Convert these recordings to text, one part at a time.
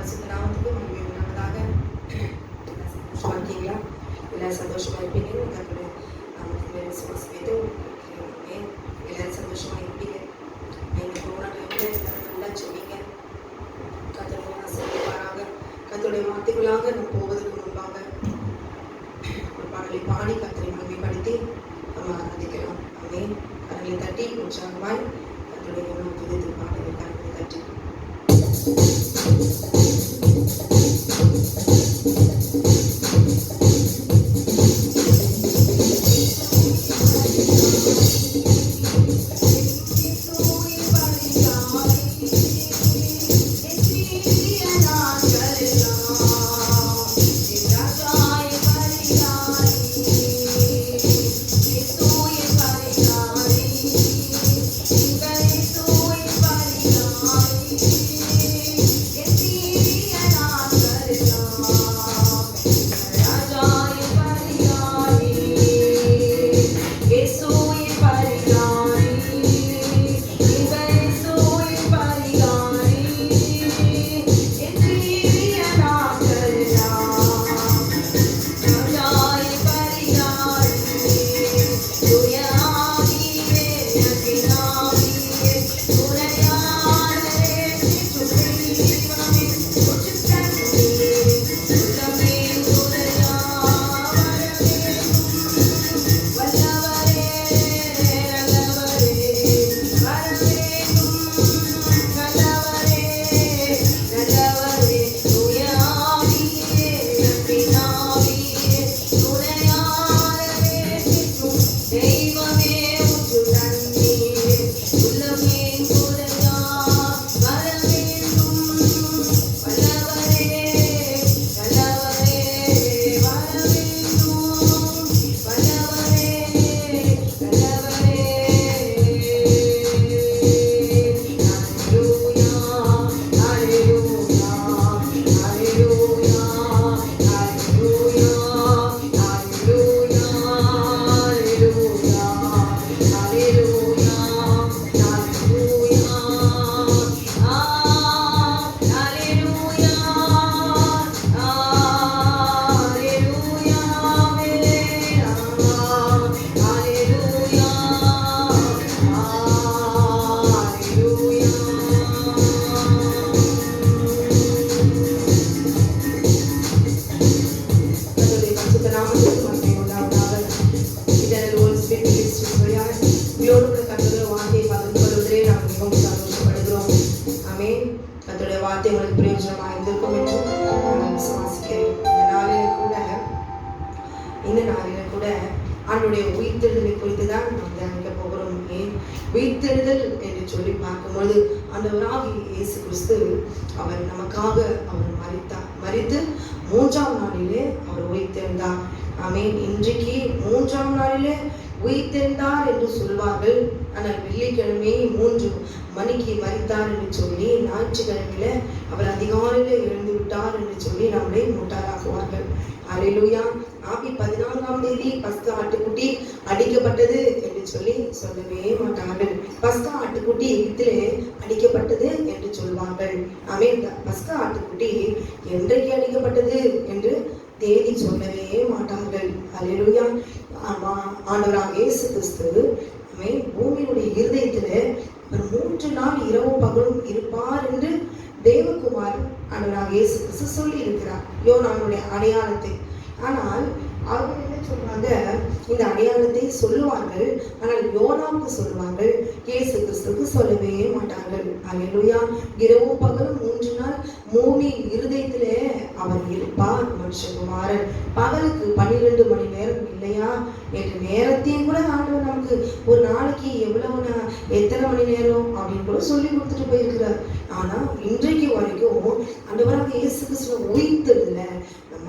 பரிசுத்த நாமத்துக்கு மகிமை உண்டாவதாக. சந்தோஷமா இருக்கீங்களா? எல்லாரும் சந்தோஷமா இருப்பீங்க. கர்த்தருடைய நாமத்திலே விசுவாசித்து எல்லாரும் சந்தோஷமா இருப்பீங்க. நீங்க போன டைம்ல எல்லாரும் நல்லா சொன்னீங்க. கர்த்தருடைய ஆசீர்வாதமாக கர்த்தருடைய வார்த்தைகளாக நாம் போவதற்கு முன்பாக ஒரு பாடலை பாடி கர்த்தரை மகிமைப்படுத்தி நம்ம ஆராதிக்கலாம். ஆமென். கரங்களை தட்டி உற்சாகமாய் கர்த்தருடைய நாமத்தை பாடலை கரங்களை தட்டி ஆண்டுடைய உயிர்த்தெழுதலை குறித்து தான் நாம் தியானிக்க போகிறோம். ஏன் உயிர்த்தெழுதல் என்று சொல்லி பார்க்கும்போது ஆண்டவராகிய இயேசு கிறிஸ்து அவர் நமக்காக அவர் மரித்து 3ஆம் நாளிலே அவர் உயிர்த்தெழுந்தார். ஆமென். இன்றைக்கு 3ஆம் நாளிலே உயிர்த்தெழுந்தார் என்று சொல்வார்கள். ஆனால் வெள்ளிக்கிழமை 3 மணிக்கு மரித்தார் என்று சொல்லி ஞாயிற்றுக்கிழமையில அவர் அதிகாலையில எழுந்து விட்டார் என்று சொல்லி நம்மளை முட்டாளாக்குவார்கள். அல்லேலூயா. ஆபி 14ஆம் தேதி பஸ்கா ஆட்டுக்குட்டி அடிக்கப்பட்டது என்று சொல்லி சொல்லவே மாட்டார்கள். பஸ்கா ஆட்டுக்குட்டி எகிப்திலே அடிக்கப்பட்டது என்று சொல்வார்கள். ஆமென். பஸ்கா ஆட்டுக்குட்டி என்றைக்கு அடிக்கப்பட்டது என்று தேதி சொல்லவே மாட்டார்கள். அல்லேலூயா. ஆண்டவராகிய இயேசு கிறிஸ்து பூமியினுடைய இருதயத்திலே 3 நாள் இரவும் பகலும் இருப்பார் என்று தேவகுமார் ஆண்டவராகிய இயேசு கிறிஸ்து சொல்லி இருக்கிறார் யோனானுடைய அடையாளத்தை. ஆனால் அவங்க என்ன சொல்றாங்க, இந்த அடையாளத்தை சொல்லுவார்கள், ஆனால் யோனாவுக்கு சொல்லுவார்கள், இயேசு கிறிஸ்துவுக்கு சொல்லவே மாட்டார்கள். அல்லேலூயா. இரவும் பகலும் 3 நாள் பூமி இருதயத்திலே அவர் இருப்பார் மனுஷகுமாரன். பகலுக்கு 12 மணி நேரம் இல்லையா என்ற நேரத்தையும் கூட ஆண்டவர் நமக்கு ஒரு நாளைக்கு எத்தனை மணி நேரம் அப்படின்னு கூட சொல்லி கொடுத்துட்டு போயிருக்கிறார். ஆனா இன்றைக்கு வரைக்கும் ஆண்டவராக இயேசு கிறிஸ்துவ உயிர்த்தெழுதல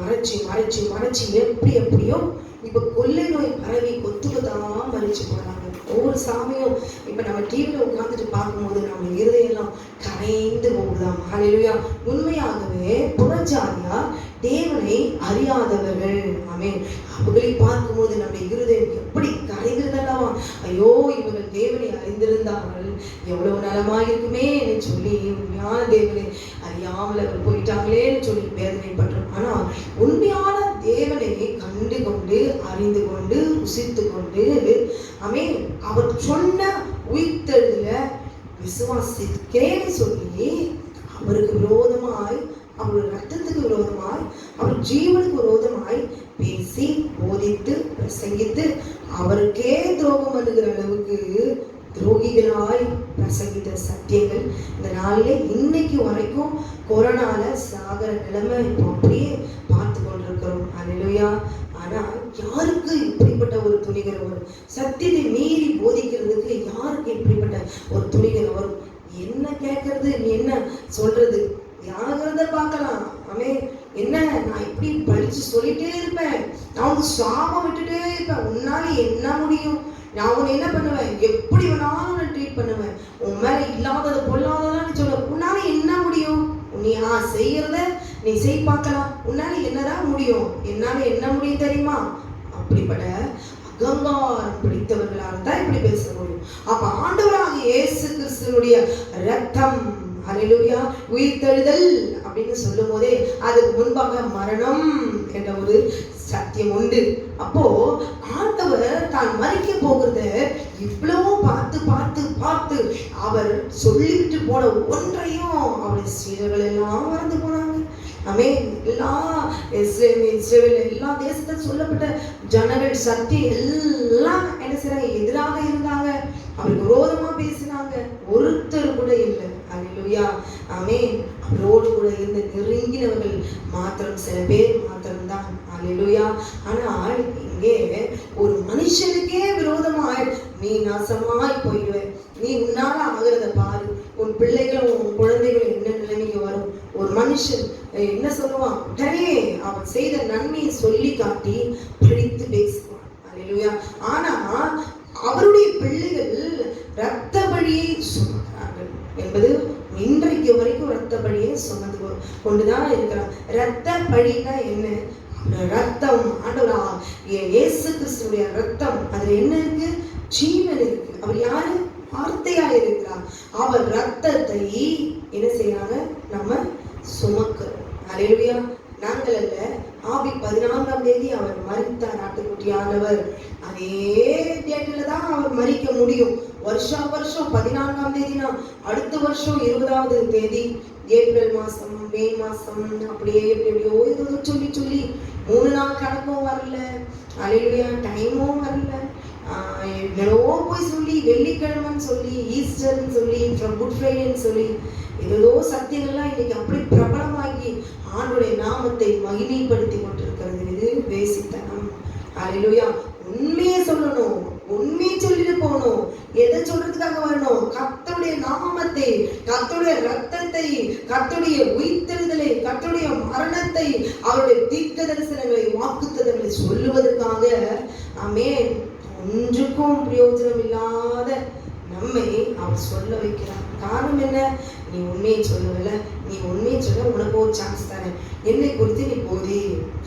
மறைச்சு எப்படியோ இப்ப கொள்ளை நோய் பரவி கொத்துதான் மறைச்சு போறாங்க. ஒவ்வொரு சாமியும் இப்ப நம்ம டிவியில உட்கார்ந்துட்டு பார்க்கும்போது நம்ம இருதயெல்லாம் கரைந்து போகுதாம். அல்லேலூயா. உண்மையாகவே புறஜாதியார் தேவனை அறியாதவர்கள். ஆமென். அவர்களை பார்க்கும்போது நம்முடைய இருதயம் எப்படி கரைகிறதல்லவா, ஐயோ இவர்கள் தேவனை அறிந்திருந்தார்கள் எவ்வளவு நலமாயிருக்குமே என்று சொல்லி, உண்மையான தேவனை அறியாமல் அவர் போயிட்டாங்களேன்னு சொல்லி வேதனைப்பட்டோம். ஆனால் உண்மையான தேவனை கண்டு கொண்டு அறிந்து கொண்டு ருசித்து கொண்டு ஆமென் அவர் சொன்ன உயிர்த்தெழுதல விசுவாசிக்கிறேன்னு சொல்லி அவருக்கு விரோதமாய், அவருடைய ரத்தத்துக்கு விரோதமாய், அவர் ஜீவனுக்கு விரோதமாய் பேசி போதித்து பிரசங்கித்து அவருக்கே துரோகம் பண்ணுகிற அளவுக்கு துரோகிகளாய் பிரசங்கித்த சத்தியங்கள் இந்த நாளிலே இன்னைக்கு வரைக்கும் கொரோனால சாகர நிலைமை இப்போ அப்படியே பார்த்து கொண்டிருக்கிறோம். அல்லேலூயா. ஆனா யாருக்கு இப்படிப்பட்ட ஒரு துணிகரம் வரும்? சத்தியத்தை மீறி போதிக்கிறதுக்கு யாருக்கு இப்படிப்பட்ட ஒரு துணிகரம் வரும்? என்ன கேட்கறது, நீ என்ன சொல்றது, யாருக்கிறத பார்க்கலாம். ஆமென். என்ன நான் இப்படி படிச்சு சொல்லிட்டே இருப்பேன், நான் உங்க சாபம் விட்டுட்டே இருப்பேன், உன்னால என்ன முடியும், நான் உன்னை என்ன பண்ணுவேன், எப்படி வேணாலும் நான் ட்ரீட் பண்ணுவேன், உன் மேல இல்லாதது பொல்லாததான் சொல்ல, உன்னால என்ன முடியும், நீ செய்யறத நீ செய் பார்க்கலாம், உன்னால என்னதான் முடியும், என்னால என்ன முடியும் தெரியுமா? அப்படிப்பட்ட அகங்காரம் பிடித்தவர்களால் தான் இப்படி பேச முடியும். அப்ப ஆண்டவராக இயேசு கிறிஸ்துவினுடைய இரத்தம், அல்லேலூயா, உயிர்த்தெழுதல் அப்படின்னு சொல்லும் போதே அதுக்கு முன்பாக மரணம் என்ற ஒரு சத்தியம் உண்டு. அப்போ ஆண்டவர் தான் மரிக்க போகிறத இவ்வளவு பார்த்து பார்த்து பார்த்து அவர் சொல்லிவிட்டு போன ஒன்றையும் அவருடைய சீடர்கள் எல்லாம் மறந்து போனாங்க. ஆமென். எல்லா தேசத்தில் சொல்லப்பட்ட ஜனங்கள் சத்தியம் எல்லாம் என்ன செய்றாங்க, எதிராக இருந்தாங்க, அவருக்கு விரோதமா பேசினாங்க, ஒருத்தர் கூட இல்லை. அல்லேலூயா. ஆமென். அவரோடு கூட இருந்து நெருங்கினவர்கள் மாத்திரம் சில பேர் மாத்திரம்தான். அல்லேலூயா. ஆனால் இங்கே ஒரு மனுஷனுக்கே விரோதமாய் நீ நாசமாய் போயிடுவ, நீ உன்னால ஆகிறத பாரு, உன் பிள்ளைகளும் உன் குழந்தைகளும் என்ன நிலைமைக்கு வரும். ஒரு மனுஷன் என்ன சொல்லுவான், உடனே அவன் செய்த நன்மையை சொல்லி காட்டி பிடித்து பேசுவான். அல்லேலூயா. ஆனா அவருடைய பிள்ளைகள் இரத்த பழியை சுமக்கிறார்கள் என்பது இன்றைக்கு வரைக்கும் இரத்த பழியை சுமந்து கொண்டுதான் இருக்கிறான். இரத்த பழினா என்ன? ரத்தம், ஆண்டவர் இயேசு கிறிஸ்துவுடைய ரத்தம், அதுல என்ன இருக்கு? ஜீவன் இருக்கு. அவர் யாரு? வார்த்தையா இருக்கிறார். அவர் ரத்தத்தை என்ன செய்யறாங்க? நம்ம சுமக்கிறோம். அல்லேலூயா. நாங்கள் அல்ல, ஆபி 14ஆம் தேதி அவர் மரித்தார், ஆட்டுக்குட்டியானவர். அதே டேட்டில் தான் அவர் மரிக்க முடியும். வருஷம் 14ஆம் தேதினா அடுத்த வருஷம் 20ஆவது தேதி ஏப்ரல் மாசம், மே மாசம், அப்படியே எப்படியோ ஏதோ சொல்லி 3 நாள் கணக்கும் வரல. அல்லேலூயா. டைமும் வரல. என்னவோ போய் சொல்லி வெள்ளிக்கிழமைன்னு சொல்லி, ஈஸ்டர்ன்னு சொல்லி, குட் ஃப்ரைடேன்னு சொல்லி ஏதோ சத்தியங்கள்லாம் இன்னைக்கு அப்படி பிரபலமாகி ஆண்டோடைய நாமத்தை மகிமைப்படுத்தி கொண்டிருக்கிறது. இது வேசித்தனம். அல்லேலூயா. உண்மையை சொல்லணும், உண்மையை சொல்லிட்டு போகணும். எதை சொல்றதுக்காக வரணும்? கர்த்தருடைய நாமத்தை, கர்த்தருடைய ரத்தத்தை, கர்த்தருடைய உயிர்த்தெழுதலை, கர்த்தருடைய மரணத்தை, அவருடைய தீர்க்க தரிசனங்களை, வாக்குத்தத்தங்களை சொல்லுவதற்காக. ஆமென். ஒன்றுக்கும் பிரயோஜனம் இல்லாத நம்மை அவர் சொல்ல வைக்கிறார். காரணம் என்ன? நீ உண்மையை சொல்லவில்லை, நீ உண்மையை சொல்ல உனக்கு ஒரு சான்ஸ் தரேன், என்னை குறித்து நீ போதி.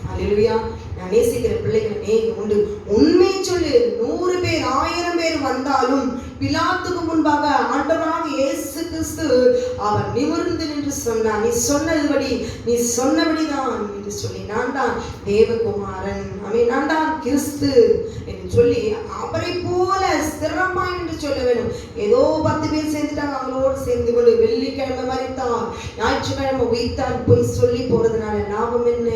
அல்லேலூயா. நான் நேசிக்கிற பிள்ளைகளை நீ உண்டு, உண்மையை சொல்லு. 100 பேர் 1000 பேர் வந்தாலும் பிலாத்துக்கு முன்பாக ஆண்டவராக இயேசு கிறிஸ்து அவர் நிமிர்ந்து நின்று சொன்னார், நீ சொன்னபடி, நீ சொன்னபடிதான் என்று சொல்லி, நான் தான் தேவகுமாரன், நான் தான் கிறிஸ்து என்று சொல்லி அவரை போல ஸ்திரமாய் என்று சொல்ல வேண்டும். ஏதோ 10 பேர் சேர்ந்துட்டாங்க, அவங்களோடு சேர்ந்து கொண்டு வெள்ளிக்கிழமை மரித்தார், ஞாயிற்றுக்கிழமை உயிர்த்தார் போய் சொல்லி போறதுனால லாபம் என்ன?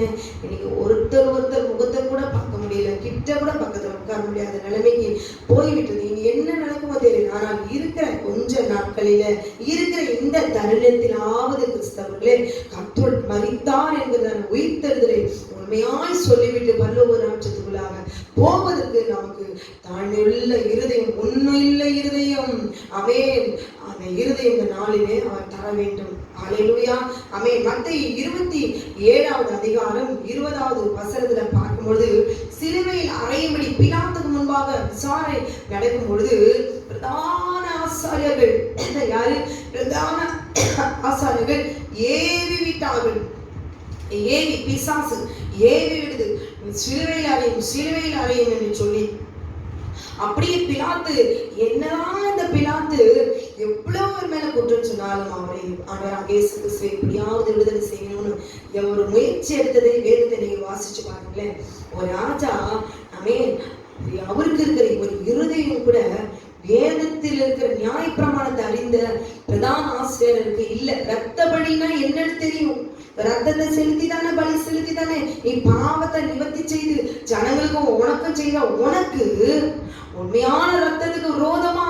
இன்னைக்கு ஒருத்தர் முகத்தை கூட பார்க்க முடியல, கிட்ட கூட பக்கத்துல உட்கார முடியாத நிலைமைக்கு போய்விட்டது. இனி என்ன நடக்குமோ தெரியல. ஆனால் இருக்கிற கொஞ்ச நாட்களில, இருக்கிற இந்த தருணத்திலாவது கிறிஸ்தவர்களே, கர்த்தர் மரித்தார் என்கிறதான உயிர்த்தெழுதலை உண்மையாய் சொல்லிவிட்டு பரலோக ராஜ்யத்துக்குள்ளாக போவதற்கு நமக்கு தாழ்மையுள்ள இருதயம், உண்மையுள்ள இருதயம், ஆமென், அந்த இருதயம் இந்த நாளிலே அவர் தர வேண்டும். அல்லேலூயா. ஆமென். மத்தேயு 27ஆவது அதிகாரம் 20ஆவது வசனத்துல பார்க்கும்பொழுது, சிலுவையில் அறையும்படி பிலாத்துக்கு முன்பாக விசாரணை நடக்கும் பொழுது பிரதான ஆசாரியர்கள், யாரு? பிரதான ஆசாரியர்கள் ஏவி விட்டார்கள். ஏவி, பிசாசு ஏவி விடுது, சிலுவையில் அறையும் என்று சொல்லி அப்படியே பிலாத்து, என்னதான் இந்த பிலாத்து எவ்வளவு ஒரு மேல குற்றம் சொன்னாலும் அவரை ஆண்டவராகிய இயேசு கிறிஸ்துவை எப்படியாவது விடுதலை செய்யணும்னு ஒரு முயற்சி எடுத்ததை வேதத்தை நீங்க வாசிச்சு பாருங்களேன். ஒரு ராஜா அவருக்கு இருக்கிற ஒரு இருதயம் கூட வேதத்தில் இருக்கிற நியாய பிரமாணத்தை அறிந்த பிரதான ஆசிரியருக்கு இல்ல. ரத்த பலினா என்னன்னு தெரியும், ரத்தத்தை செலுத்தி தானே, பலி செலுத்தி தானே நீ பாவத்தை நிவர்த்தி செய்து ஜனங்களுக்கும் உனக்கும் செய்த உனக்கு உண்மையான ரத்தத்துக்கு விரோதமா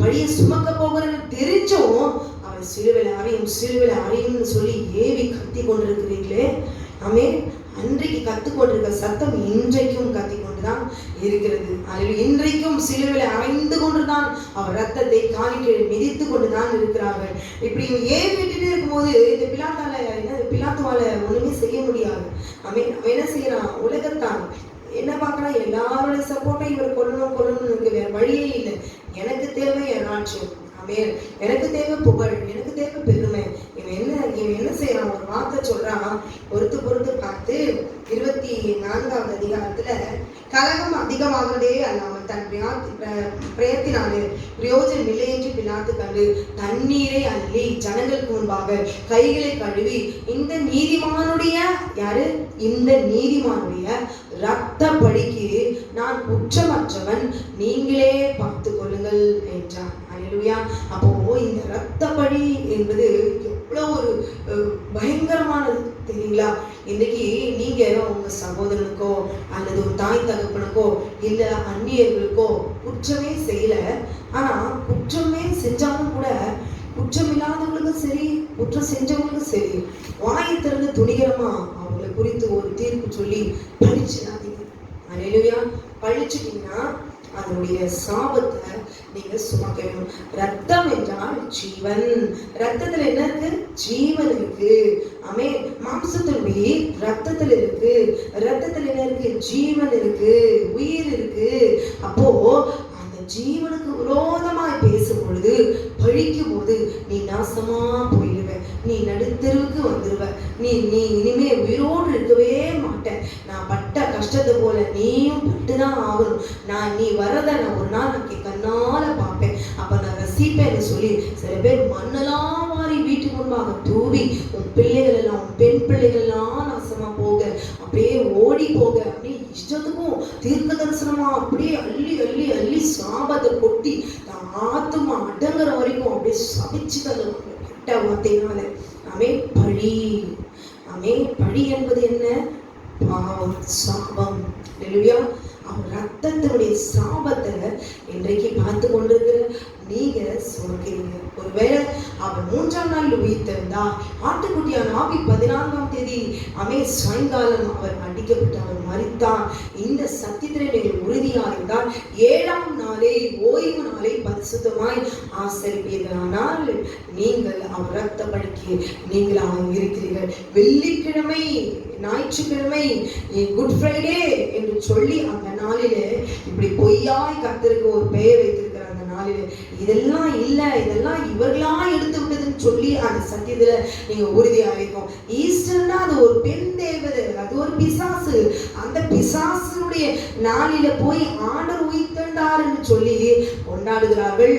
பழிய சுமக்க போகிறது தெரிஞ்சும் அவர் சிலுவையில அறையும்னு சொல்லி ஏவி கத்தி கொண்டிருக்கிறீங்களே. அன்றைக்கு கத்துக்கொண்டிருக்க சத்தம் இன்றைக்கும் கத்திக்கொண்டுதான் இருக்கிறது. அதில் இன்றைக்கும் சிலுவையில அறைந்து கொண்டுதான் அவர் ரத்தத்தை காணிக்கை மிதித்து கொண்டுதான் இருக்கிறார்கள். இப்படி ஏன் விட்டுட்டு இருக்கும்போது இந்த பிலாத்துவால ஒண்ணுமே செய்ய முடியாது. அவன் என்ன செய்யறான், உலகத்தான் என்ன பார்க்கறான், எல்லாரோட சப்போர்ட்டும் இவர் கொல்லணும்னு இருக்கு, வேற வழியே இல்லை. எனக்கு தேவை என் ராட்சியம், எனக்கு தேவை புகழ், எனக்கு தேவை பெருமை. இவன் என்ன செய்யறான், ஒரு வார்த்தை சொல்றான். பொறுத்து பார்த்து 24வது அதிகாரத்துல கலகம் அதிகமாகிறதே அல்லாமல் தன் பிரயத்தினாலே பிரயோஜனம் இல்லை என்று பிலாத்து கண்டு தண்ணீரை அள்ளி ஜனங்களுக்கு முன்பாக கைகளை கழுவி இந்த நீதிமானுடைய ரத்த பழிக்கு நான் குற்றமற்றவன், நீங்களே பார்த்து கொள்ளுங்கள் என்றார். அல்லேலூயா. அப்போ இந்த ரத்த பழி என்பது எவ்வளவு ஒரு பயங்கரமானது தெரியுங்களா? இன்னைக்கு நீங்க உங்க சகோதரனுக்கோ அல்லது ஒரு தாய் தகப்பனுக்கோ இல்ல அந்நியர்களுக்கோ குற்றமே செய்யல, ஆனா குற்றமே செஞ்சாலும் கூட குற்றம் இல்லாதவங்களுக்கும் சரி குற்றம் செஞ்சவங்களுக்கும் சரி வாயை திறந்து துணிகரமா அவங்களை குறித்து ஒரு தீர்ப்பு சொல்லி பழிச்சிடாதீங்க. அல்லேலூயா. பழிச்சிட்டீங்கன்னா அதனுடைய சாபத்தை நீங்க சுமக்க வேணும். ரத்தம் என்றால் ஜீவன். ரத்தத்துல என்ன இருக்கு? ஜீவன் இருக்கு. மாம்சத்தினுடைய ரத்தத்துல இருக்கு. ரத்தத்துல என்ன இருக்கு? ஜீவன் இருக்கு, உயிர் இருக்கு. அப்போ அந்த ஜீவனுக்கு விரோதமாய் பேசும் பொழுது, பழிக்கும் போது நீ நாசமா போயிடுவ, நீ நடுத்தெருவுக்கு வந்துடுவ, நீ இனிமே உயிரோடு இருக்கவே மாட்டேன். நான் பட்ட கஷ்டத்தை போல நீயும் பட்டுதான் ஆகணும். நீ வரத நான் ஒரு நாள் கண்ணால பார்ப்பேன், அப்ப நான் ரசிப்பேன்னு சொல்லி சில பேர் மண்ணெல்லாம் மாறி வீட்டு முன்பாக தூவி உன் பிள்ளைகள் எல்லாம், உன் பெண் பிள்ளைகள் எல்லாம் நாசமா போக, அப்படியே ஓடி போக, அப்படியே இஷ்டத்துக்கும் தீர்க்க தரிசனமா அப்படியே அள்ளி அள்ளி அள்ளி சாபத்தை கொட்டி ஆத்துமா அடங்குற வரைக்கும் அப்படியே சபிச்சு தருவாங்க கெட்ட வார்த்தையினால. பழி. பழி என்பது என்ன? பாவம், சாபம். அல்லேலூயா. அவர் ரத்தத்தினுடைய சாபத்தை இன்றைக்கு பார்த்து கொண்டிருக்கிற நீங்க சுமக்கிறீங்க. ஒருவேளை அவர் 3ஆம் நாள் உயிர்த்திருந்தா, ஆட்டுக்குட்டியான ஆவி 14ஆம் தேதி சாயங்காலம் அவர் அடிக்கப்பட்டு அவர் மரித்தார். இந்த சத்தியத்திலே நீங்கள் உறுதியா இருந்தால் 7ஆம் நாளை ஓய்வு நாளை பரிசுத்தமாய் ஆசரிப்பீர்கள். ஆனால் நீங்கள் அவர் ரத்த பழிக்கு நீங்களாக இருக்கிறீர்கள். வெள்ளிக்கிழமை, ஞாயிற்றுக்கிழமை, குட் ஃப்ரைடே என்று சொல்லி அந்த நாளிலே இப்படி பொய்யாய் கர்த்தருக்கு ஒரு பெயர் வைத்திருக்கிற அந்த நாளிலே இதெல்லாம் இல்ல, இதெல்லாம் இவர்களா எடுத்து விட்டதுன்னு சொல்லி அந்த சத்தியத்துல நீங்க உறுதியா இருக்கும். ஈஸ்டர்னா அது ஒரு பெண் தேவதை, அது ஒரு பிசாசு. அந்த பிசாசுடைய நாளில போய் ஆண்டவர் உயிர்த்தெழுந்தார்னு சொல்லி கொண்டாடுகிறார்கள்.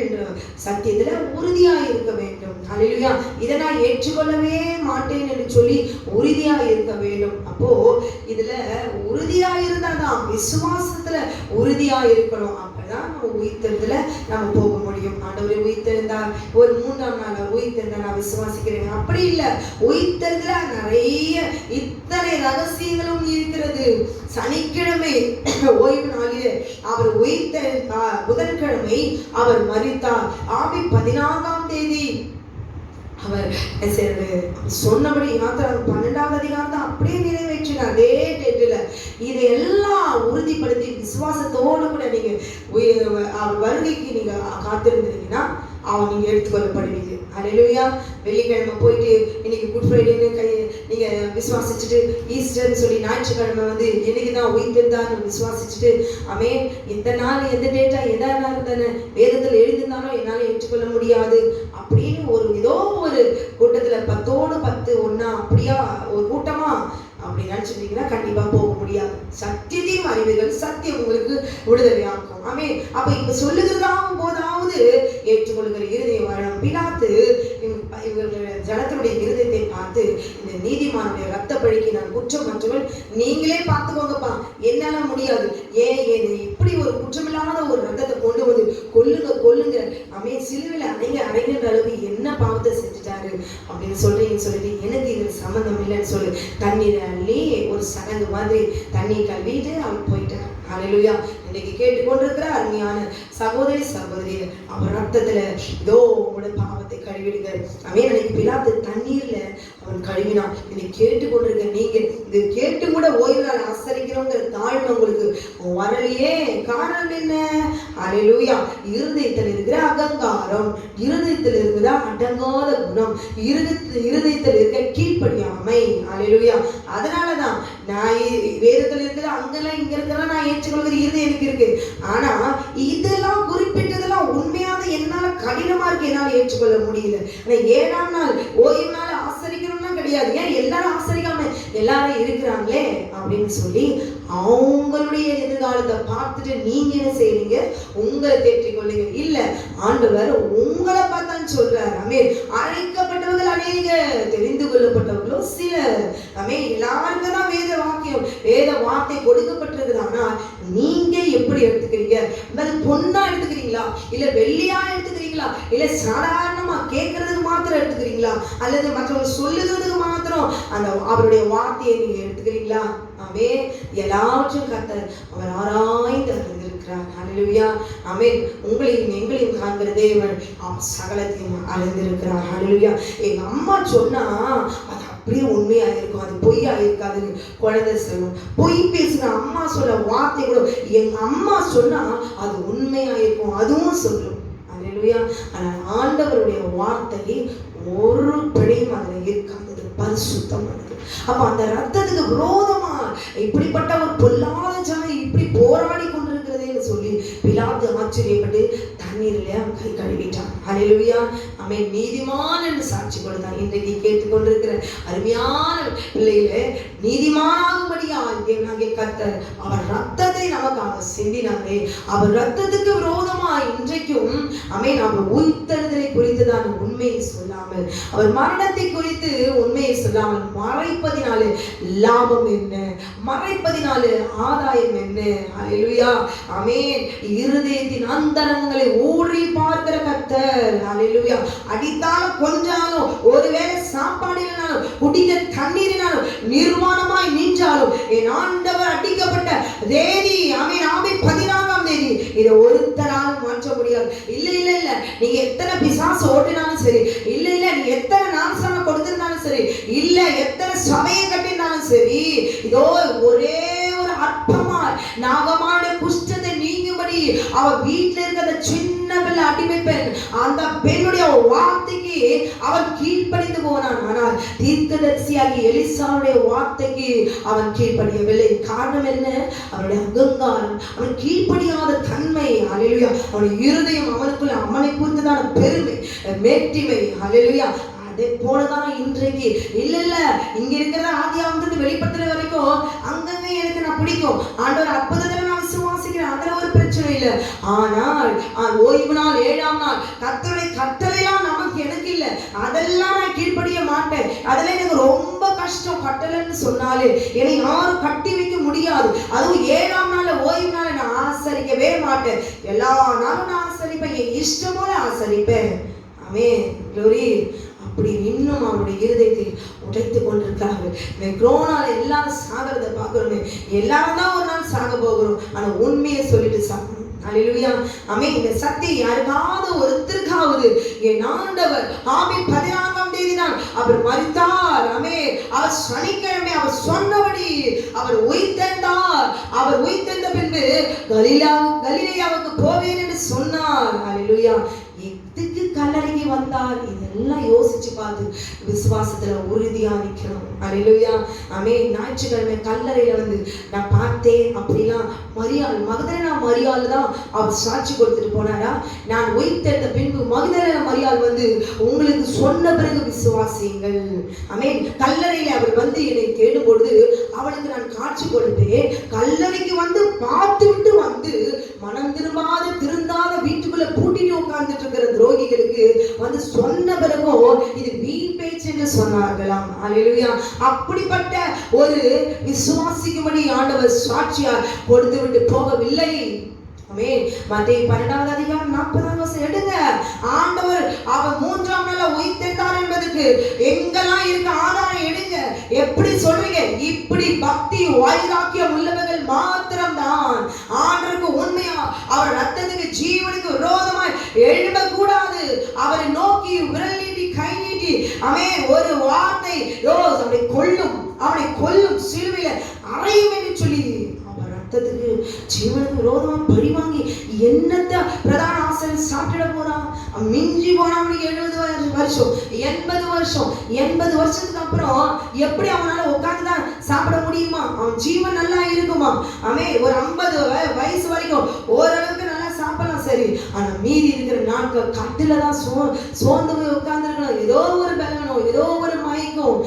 சத்தியத்துல உறுதியா இருக்க வேண்டும். அல்லேலூயா. இதை நான் ஏற்றுக்கொள்ளவே மாட்டேன் என்று சொல்லி உறுதியா இருக்க வேண்டும். அப்போ இதுல உறுதியா இருந்தாதான், விசுவாசத்துல உறுதியா இருக்கணும். அப்பதான் நம்ம உயிர்த்தெழுதல நம்ம போக முடியும். ஆண்டவரே உயிர்த்தெழுந்தார், ஒரு 3ஆம் நாள் உயிர்த்தெழுந்தார், நான் விசுவாசிக்கிறேன். அப்படி இல்லை. உயிர்த்தெழுதல நிறைய இத்தனை ரகசியங்களும் இருக்கிறது. சனிக்கிழமை ஓய்வு நாளிலே அவர் உயிர்த்தெழுந்தார், புதன்கிழமை அவர் மரித்தார், 14ஆம் தேதி அவர் சொன்னபடி 12வது அதிகாரத்தை அப்படியே நிறைவேற்றினார். அதே டேட்டில் இதையெல்லாம் உறுதிப்படுத்தி விசுவாசத்தோடு கூட நீங்க அவர் வருகைக்கு நீங்க காத்திருந்தீங்கன்னா அவன் நீங்க எடுத்துக்கொள்ளப்படுவீங்க. அல்லேலூயா. வெள்ளிக்கிழமை போயிட்டு இன்னைக்கு குட் ஃப்ரைடேன்னு நீங்க விசுவாசிச்சுட்டு, ஈஸ்டர்னு சொல்லி ஞாயிற்றுக்கிழமை வந்து என்னைக்குதான் உயிர்த்தெழுந்தார்னு விசுவாசிச்சுட்டு, இந்த நாள் எந்த டேட்டா எதா இருந்தானே வேதத்தில் எழுதியிருந்தாலும் என்னால ஏற்றுக்கொள்ள முடியாது அப்படின்னு ஏதோ ஒரு கூட்டத்துல 10ஓடு 10 ஒன்னா அப்படியா ஒரு கூட்டமா அப்படி நினைச்சிட்டீங்கன்னா கண்டிப்பா போக முடியாது. சத்தியத்தையும் அறிவீர்கள், சத்தியம் உங்களுக்கு விடுதலையாக்கும். ஆமே. அப்ப இப்ப சொல்லுகிறதாகும் போதாவது ஏற்றுக்கொள்கிற இருதயம் வரணும். பிலாத்து இவர்களுடைய ஜனத்தினுடைய இருதயத்தை பார்த்து, இந்த நீதிமானுடைய ரத்த பழிக்கு நான் குற்றமற்றவன், நீங்களே பார்த்துக்கோங்கப்பா, என்னால முடியாது, ஏன் இப்படி ஒரு குற்றமில்லாத ஒரு ரத்தத்தை கொண்டு வந்து கொல்லுங்க ஆமே, சிலுவையில அடைகின்ற அளவு என்ன பாவத்தை செஞ்சுட்டாரு அப்படின்னு சொல்லிட்டு எனக்கு இதுல சம்மந்தம் இல்லைன்னு சொல்லி தண்ணீரை அள்ளி ஒரு சடங்கு மாதிரி தண்ணி கழுவிட்டு அவர் போயிட்டார். ஹல்லேலூயா. இன்னைக்கு கேட்டுக்கொண்டிருக்கிற அருமையான சகோதரி சகோதரியே, அவர் ரத்தத்துல இதோ உங்களோட பாவத்தை கழுவிடுங்க. அவன் அன்னைக்கு பிலாத்து தண்ணீர்ல அவன் கழுவினான். இன்னைக்கு கேட்டுக்கொண்டிருக்க நீங்க இது கேட்டு கூட ஓய்வு நாள் ஆசரிக்கிறோங்கிற தாழ்மை உங்களுக்கு வரலையே. காரணம் என்ன? ஹல்லேலூயா. இருதயத்தில் இருக்கிற அகங்காரம், இருதயத்தில் இருக்கிற அடங்காத குணம், இருதயத்தில் இருக்கிற கீழ்ப்படியாமை. ஹல்லேலூயா. அதனாலதான் நான் வேதத்தில் இருக்கிற அங்கெல்லாம் இங்க இருக்கிறதா நான் ஏற்றுக்கொள்கிற இருதயம் எனக்கு இருக்கு. ஆனா இதெல்லாம் குறிப்பிட்டதெல்லாம் உண்மையான என்னால கடினமா இருக்கு, என்னால ஏற்றுக்கொள்ள முடியல. ஆனா 7ஆம் நாள் ஓய்வு நாள் ஆசரிக்கணும்னா கிடையாது. ஏன் எல்லாரும் ஆசரிக்காம எல்லாரும் இருக்கிறாங்களே அப்படின்னு சொல்லி அவங்களுடைய எதிர்காலத்தை பார்த்துட்டு நீங்க என்ன செய்றீங்க? உங்களை தேற்றிக் கொள்ளுங்க. இல்ல, ஆண்டவர் உங்களை பார்த்தான்னு சொல்றாரு. ஆமென். அழைக்கப்பட்டவர்கள் அநேக, தெரிந்து கொள்ளப்பட்டவர்களோ சிலர். ஆமென். எல்லாருக்கும் தான் வேத வார்த்தை கொடுக்கப்பட்டிருக்குது. ஆனா நீங்க எப்படி எடுத்துக்கிறீங்க? பொண்ணா எடுத்துக்கிறீங்களா, இல்ல வெள்ளியா எடுத்துக்கிறீங்களா, இல்ல சாதாரணமா கேட்கறதுக்கு மாத்திரம் எடுத்துக்கிறீங்களா, அல்லது மற்றவங்க சொல்லுகிறதுக்கு மாத்திரம் அந்த அவருடைய வார்த்தையை நீங்க எடுத்துக்கிறீங்களா? ஆமே. எல்லாவற்றையும் கர்த்தர் அவர் ஆராய்ந்து அறிந்திருக்கிறார். ஹல்லேலூயா. ஆமென். உங்களையும் எங்களையும் காண்கிற தேவன் அவர் சகலத்தையும் அறிந்திருக்கிறார். ஹல்லேலூயா. எங்க அம்மா சொன்னா அது அப்படியே உண்மையா இருக்கும், அது பொய்யா இருக்காதுன்னு குழந்தை சொல்லும். பொய் பேசுன அம்மா சொல்ல வார்த்தை கூட எங்க அம்மா சொன்னா அது உண்மையா இருக்கும், அதுவும் சொல்லும். ஹல்லேலூயா. ஆனால் ஆண்டவருடைய வார்த்தை ஒரு பிழையும் அதுல இருக்காது, பரிசுத்தமானது. அப்ப அந்த ரத்தத்துக்கு விரோதமா இப்படிப்பட்ட ஒரு பொல்லாத ஜனம் இப்படி போராடி கொண்டிருக்கிறதேன்னு சொல்லி பிலாத்து ஆச்சரியப்பட்டு தண்ணீர்ல கை கழுவிட்டான். ஹல்லேலூயா. ஆமென். நீதிமான் என்று சாட்சி கொடுத்தான். இன்றைக்கு கேட்டுக்கொண்டிருக்கிற அருமையான பிள்ளைகளே, நீதிமானாகும்படியாய் தேவனாகிய கர்த்தர் அவர் ரத்தத்தை நமக்காக சிந்தினாரே, அவர் ரத்தத்துக்கு விரோதமாய் இன்றைக்கும் ஆமென் அவர் உயிர்த்தெழுதலை குறித்துதான் உண்மையை சொல்லாமல், அவர் மரணத்தை குறித்து உண்மையை சொல்லாமல் மறைப்பதினாலே லாபம் என்ன, மறைப்பதினாலே ஆதாயம் என்ன? ஹல்லேலூயா. ஆமென். இருதயத்தின் அந்தரங்களை ஊறி பார்க்கிற கர்த்தர். ஹல்லேலூயா. அடித்தாலும் கொஞ்சாலும், ஒருவேளை சாப்பாடு இல்லைனாலும், குடிக்க தண்ணீரினாலும், நிர்வாணமாய் நின்றாலும், என் ஆண்டவர் அடிக்கப்பட்ட தேதி ஆமென் 14ஆம் தேதி இதை ஒருத்தராலும் மாற்ற முடியாது. இல்ல இல்ல இல்ல, நீங்க எத்தனை பிசாசு ஓட்டினாலும் சரி, இல்ல இல்ல நீ எத்தனை நான்சானம் கொடுத்திருந்தாலும் சரி, இல்ல எத்தனை சபையை கட்டினாலும் சரி, இதோ ஒரே ஒரு அற்பமா நாகமானுடைய குஷ்டத்தை நீங்கும்படி அவ வீட்டில் இருக்கிற சின்ன பிள்ளை அடிமை பெண், அந்த பெண்ணுடைய வார்த்தைக்கு அவன் கீழ்ப்படிந்து போனான். ஆனால் தீர்க்கதரிசியாகி எலிசாவுடைய வார்த்தைக்கு அவன் கீழ்ப்படியவில்லை. காரணம் என்ன? அவனுடைய அகங்காரம், அவன் கீழ்ப்படியாத தன்மை. ஹல்லேலூயா. அவனுடைய இருதயம் அவனுக்குள்ள அவனை குறித்துதான பெருமை, மேட்டிமை. ஹல்லேலூயா. அதே போலதான் இன்றைக்கு இல்ல இல்ல இங்க இருக்கிற ஆதியாகமத்திலிருந்து வெளிப்படுத்துற வரைக்கும் அங்கங்க எனக்கு நான் பிடிக்கும், ஆண்டவர் அற்புதத்துல நான் விசுவாசிக்கிறேன், அதுல ஒரு பிரச்சனை இல்லை. ஆனால் ஓய்வு நாள் 7ஆம் நாள் கர்த்தருடைய கட்டளைலாம் நமக்கு எனக்கு இல்லை, அதெல்லாம் நான் கீழ்ப்படிய மாட்டேன், அதெல்லாம் எனக்கு ரொம்ப கஷ்டம். கட்டளைன்னு சொன்னாலே என்னை யாரும் கட்டி வைக்க முடியாது. அதுவும் 7ஆம் நாள் ஓய்வு நாளை நான் ஆசரிக்கவே மாட்டேன். எல்லா நாளும் நான் ஆசரிப்பேன், என் இஷ்டம் போல ஆசரிப்பேன். ஆமென். க்ளோரி. அப்படி இன்னும் அவருடைய இருதயத்தை உடைத்துக் கொண்டிருக்காங்க. கொரோனால எல்லாரும் சாகிறத பார்க்கிறோமே, எல்லாரும் தான் ஒரு நாள் சாக போகிறோம், ஆனா உண்மையை சொல்லிட்டு சாகணும். ஹல்லேலூயா. ஆமென். இந்த சக்தி யாருக்காவது ஒருத்தருக்காவது என் ஆண்டவர் ஆமென் 14ஆம் தேதி தான் அவர் மரித்தார். ஆமென். அவர் சனிக்கிழமை அவர் சொன்னபடி அவர் உயிர்த்தெழுந்தார். அவர் உயிர்த்தெழுந்த பின்பு கலிலேயாவுக்கு போவேன் என்று சொன்னார். ஹல்லேலூயா. எதுக்கு கல்லறைக்கு வந்தார்? இதெல்லாம் யோசிச்சு பார்த்து விசுவாசத்துல உறுதியா நிக்கணும். ஹல்லேலூயா. ஆமென். ஞாயிற்றுக்கிழமை கல்லறையில வந்து நான் பார்த்தேன் அப்படிலாம் மரியாள், மகதலேனா மரியாள் தான் அவர் சாட்சி கொடுத்துட்டு போனாரா? நான் உயிர்த்தெழுந்த பின்பு மகதலேனா மரியாள் வந்து உங்களுக்கு சொன்ன பிறகு விசுவாசியுங்கள். ஆமென். கல்லறையில அவர் வந்து என்னை தேடும் பொழுது ஹல்லேலூயா. அப்படிப்பட்ட ஒரு விசுவாசிக்கும்படி ஆண்டவர் சாட்சியார் கொடுத்து விட்டு போகவில்லை. மத்தேயு 12வது அதிகாரம் 40வது வசனம் எடுங்க. ஆண்டவர் அவர் 3ஆம் நாள்ல உயிர்த்தெழுந்தார் என்பதற்கு எங்கெல்லாம் இருக்க ஆதாரம் எடுங்க. எப்படி சொல்றீங்க? இப்படி பக்தி வைராக்கியம் உள்ளவர்கள் மாத்திரம்தான் ஆண்டவருக்கு உண்மையா அவர் ரத்தத்துக்கு ஜீவனுக்கு விரோதமாய் எழும்பக்கூடாது. அவரை நோக்கி விரல் நீட்டி கை நீட்டி ஒரு வார்த்தை அவனை கொல்லும் சிலுவையில அறையும் என்று சொல்லி ரத்தத்துக்கு ஜீவனுக்கு விரோதமா பழி வாங்கி என்னத்தை பிரதான ஆசிரியர் சாப்பிட போறான்? மிஞ்சி போனா 70 வருஷம் 80 வருஷத்துக்கு அப்புறம் எப்படி அவனால உட்கார்ந்துதான் சாப்பிட முடியுமா? அவன் ஜீவன் நல்லா இருக்குமா? ஒரு 50 வயசு வரைக்கும் ஓரளவுக்கு நல்லா சாப்பிடலாம், சரி. ஆனா மீறி இருக்கிற நாட்கள் கட்டில தான் சோர்ந்து போய் உட்கார்ந்து இருக்கணும். ஏதோ ஒரு பலவனோ ஏதோ ஒரு மயக்கம்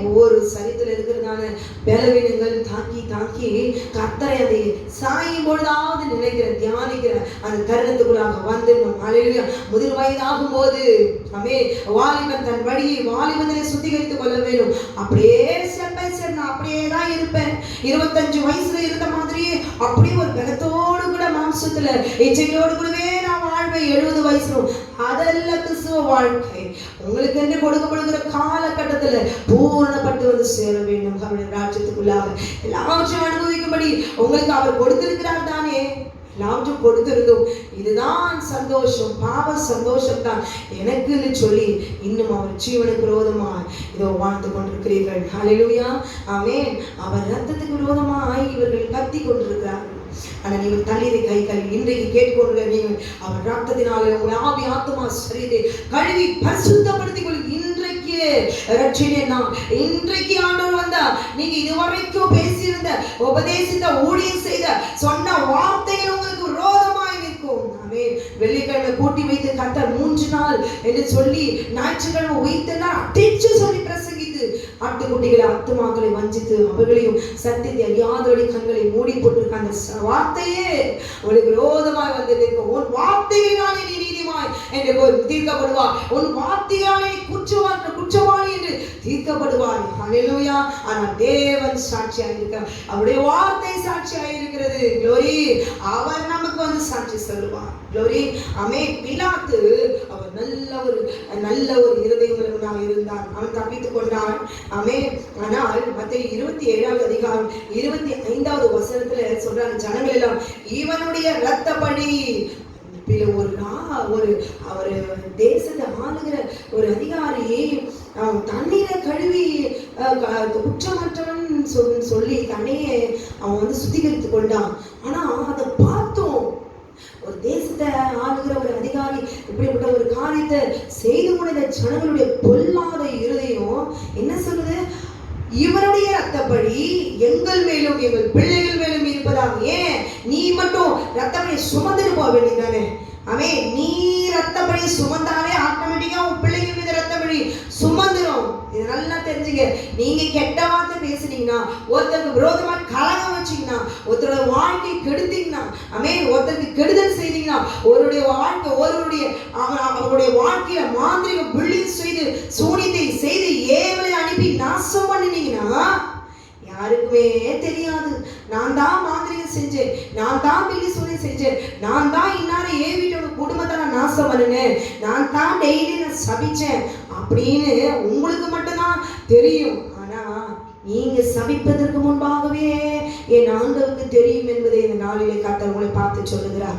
ஒவ்வொரு சரீரத்தில் இருக்கிறதான பலவீனங்கள் தாக்கி கத்தரை அதை சாயும் பொழுதாவது நினைக்கிற தியானிக்கிற அந்த தருணத்துக்குள்ளாக வந்து முதிர் வயதாகும் போது வாலிபன் தன் வழியை வாலிபனை சுத்திகரித்துக் கொள்ள வேண்டும். அப்படியே ஸ்டெப் பை ஸ்டெப் நான் அப்படியே தான் இருப்பேன். 25 வயசுல இருந்த மாதிரியே அப்படியே ஒரு பலத்தோடு கூட மாம்சத்துல இச்சைகளோடு கூடவே நான் வாழ்வேன் 70 வயசுலும். அதல்ல கிறிஸ்துவ வாழ்க்கை. உங்களுக்கு என்று கொடுக்கப்படுகிற காலகட்டத்துல பூரணப்பட்டு வந்து சேர வேண்டும். அவருடைய ராஜ்யத்துக்குள்ளாக எல்லாவற்றையும் அனுபவிக்கும்படி உங்களுக்கு அவர் கொடுத்திருக்கிறார் தானே. எல்லாவற்றும் கொடுத்திருந்தோம். இதுதான் சந்தோஷம், பாவ சந்தோஷம் தான் எனக்குன்னு சொல்லி இன்னும் அவர் ஜீவனுக்கு விரோதமாய் இதோ வாழ்ந்து கொண்டிருக்கிறீர்கள். ஹல்லேலூயா, ஆமென். அவர் ரத்தத்துக்கு விரோதமாய் இவர்கள் கத்தி கொண்டிருக்கிறார்கள். ஆனா நீங்கள் தண்ணீரை கை கழுவி இன்றைக்கு கேட்டுக்கொண்டு நீங்கள் அவர் ரத்தத்தினாலே உங்கள் ஆவி ஆத்மா சரீரத்தை கழுவி பரிசுத்தப்படுத்திக் கொள்ளுங்கள். இன்றைக்கு ரட்சணை நான் இன்றைக்கு ஆண்டவர் வந்தா நீங்க இதுவரைக்கும் பேசியிருந்த உபதேசித்த ஊழியம் செய்த சொன்ன வார்த்தைகள் உங்களுக்கு விரோதமாய் நிற்கும். வெள்ளிக்கிழமை கூட்டி வைத்து கர்த்தர் 3 நாள் என்று சொல்லி ஞாயிற்றுக்கிழமை உயிர்த்தெல்லாம் அடிச்சு சொல்லி பிரசங்கித்து ஆட்டுக்குட்டிகளை ஆத்துமாக்களை வஞ்சித்து அவர்களையும் சத்தியத்தை அறியாதபடி கண்களை மூடி போட்டிருக்க அந்த வார்த்தையே உங்களுக்கு விரோதமாய் வந்து நிற்கும். உன் வார்த்தைகளினாலே நீ நீதிமாய் என்று தீர்க்கப்படுவாய். உன் வார்த்தையாலே நீ குற்றவாளி என்று தீர்க்கப்படுவாய். ஹல்லேலூயா. ஆனால் தேவன் சாட்சியாக இருக்க அவருடைய வார்த்தை சாட்சியாக இருக்கிறது. க்ளோரி. அவர் நமக்கு வந்து சாட்சி சொல்லுவார். க்ளோரி. பிலாத்து அவர் நல்ல ஒரு இருதயம் உள்ளவனாக இருந்தான். அவன் தப்பித்துக் கொண்டான். ஆனால் மத்தேயு 27வது அதிகாரம் 25வது வசனத்துல சொல்றாங்க, ஜனங்கள் எல்லாம் இவனுடைய இரத்தப்படி ஒரு தேசத்தை ஆளுகிற ஒரு அதிகாரி தண்ணீரை கழுவி குற்றமற்றவன் சொல்லி தண்ணியை அவன் வந்து சுத்திகரித்து கொண்டான். ஆனா அதை பார்த்தோம், ஒரு தேசத்தை ஆளுகிற ஒரு அதிகாரி இப்படிப்பட்ட ஒரு காரியத்தை செய்து முடிந்த ஜனங்களுடைய பொல்லாத இருதயம் என்ன சொல்லுது? இவருடைய ரத்தப்படி எங்கள் மேலும் எங்கள் பிள்ளைகள் மேலும் இருப்பதாக. ஏன் நீ மட்டும் ரத்தப்படி சுமந்துட்டு போக வேண்டியதானே? நீ ரத்தப்படி சுமந்தாலே ஆட்டோமேட்டிக்கா உன் பிள்ளைங்க மீது ரத்தப்படி சுமந்துரும். இது நல்லா தெரிஞ்சுங்க. நீங்க கெட்ட வார்த்தை பேசுனீங்கன்னா, ஒருத்தருக்கு விரோதமா கலகம் வச்சீங்கன்னா, ஒருத்தரோட வாழ்க்கை கெடுத்தீங்கன்னா, ஒருத்தருக்கு கெடுதல் செய்தீங்கன்னா, அவருடைய வாழ்க்கையில மாந்திரிக பில்லிங் செய்து சூனியத்தை செய்து ஏவலை அனுப்பி நாசம் பண்ணினீங்கன்னா யாருக்குமே தெரியாது. நான் தான் மாந்திரிகம் செஞ்சேன், நான் தான் பில்லி சூனியம் செஞ்சேன், நான் தான் இன்னாரை ஏவிட்டோட குடும்பத்தை நான் நாசம் பண்ணினேன், நான் தான் டெய்லி நான் சபிச்சேன் அப்படின்னு உங்களுக்கு மட்டும்தான் தெரியும். ஆனா நீங்க சபிப்பதற்கு முன்பாகவே என் ஆண்டவருக்கு தெரியும் என்பதை இந்த நாளிலே கர்த்தர் உங்களை பார்த்து சொல்லுகிறார்.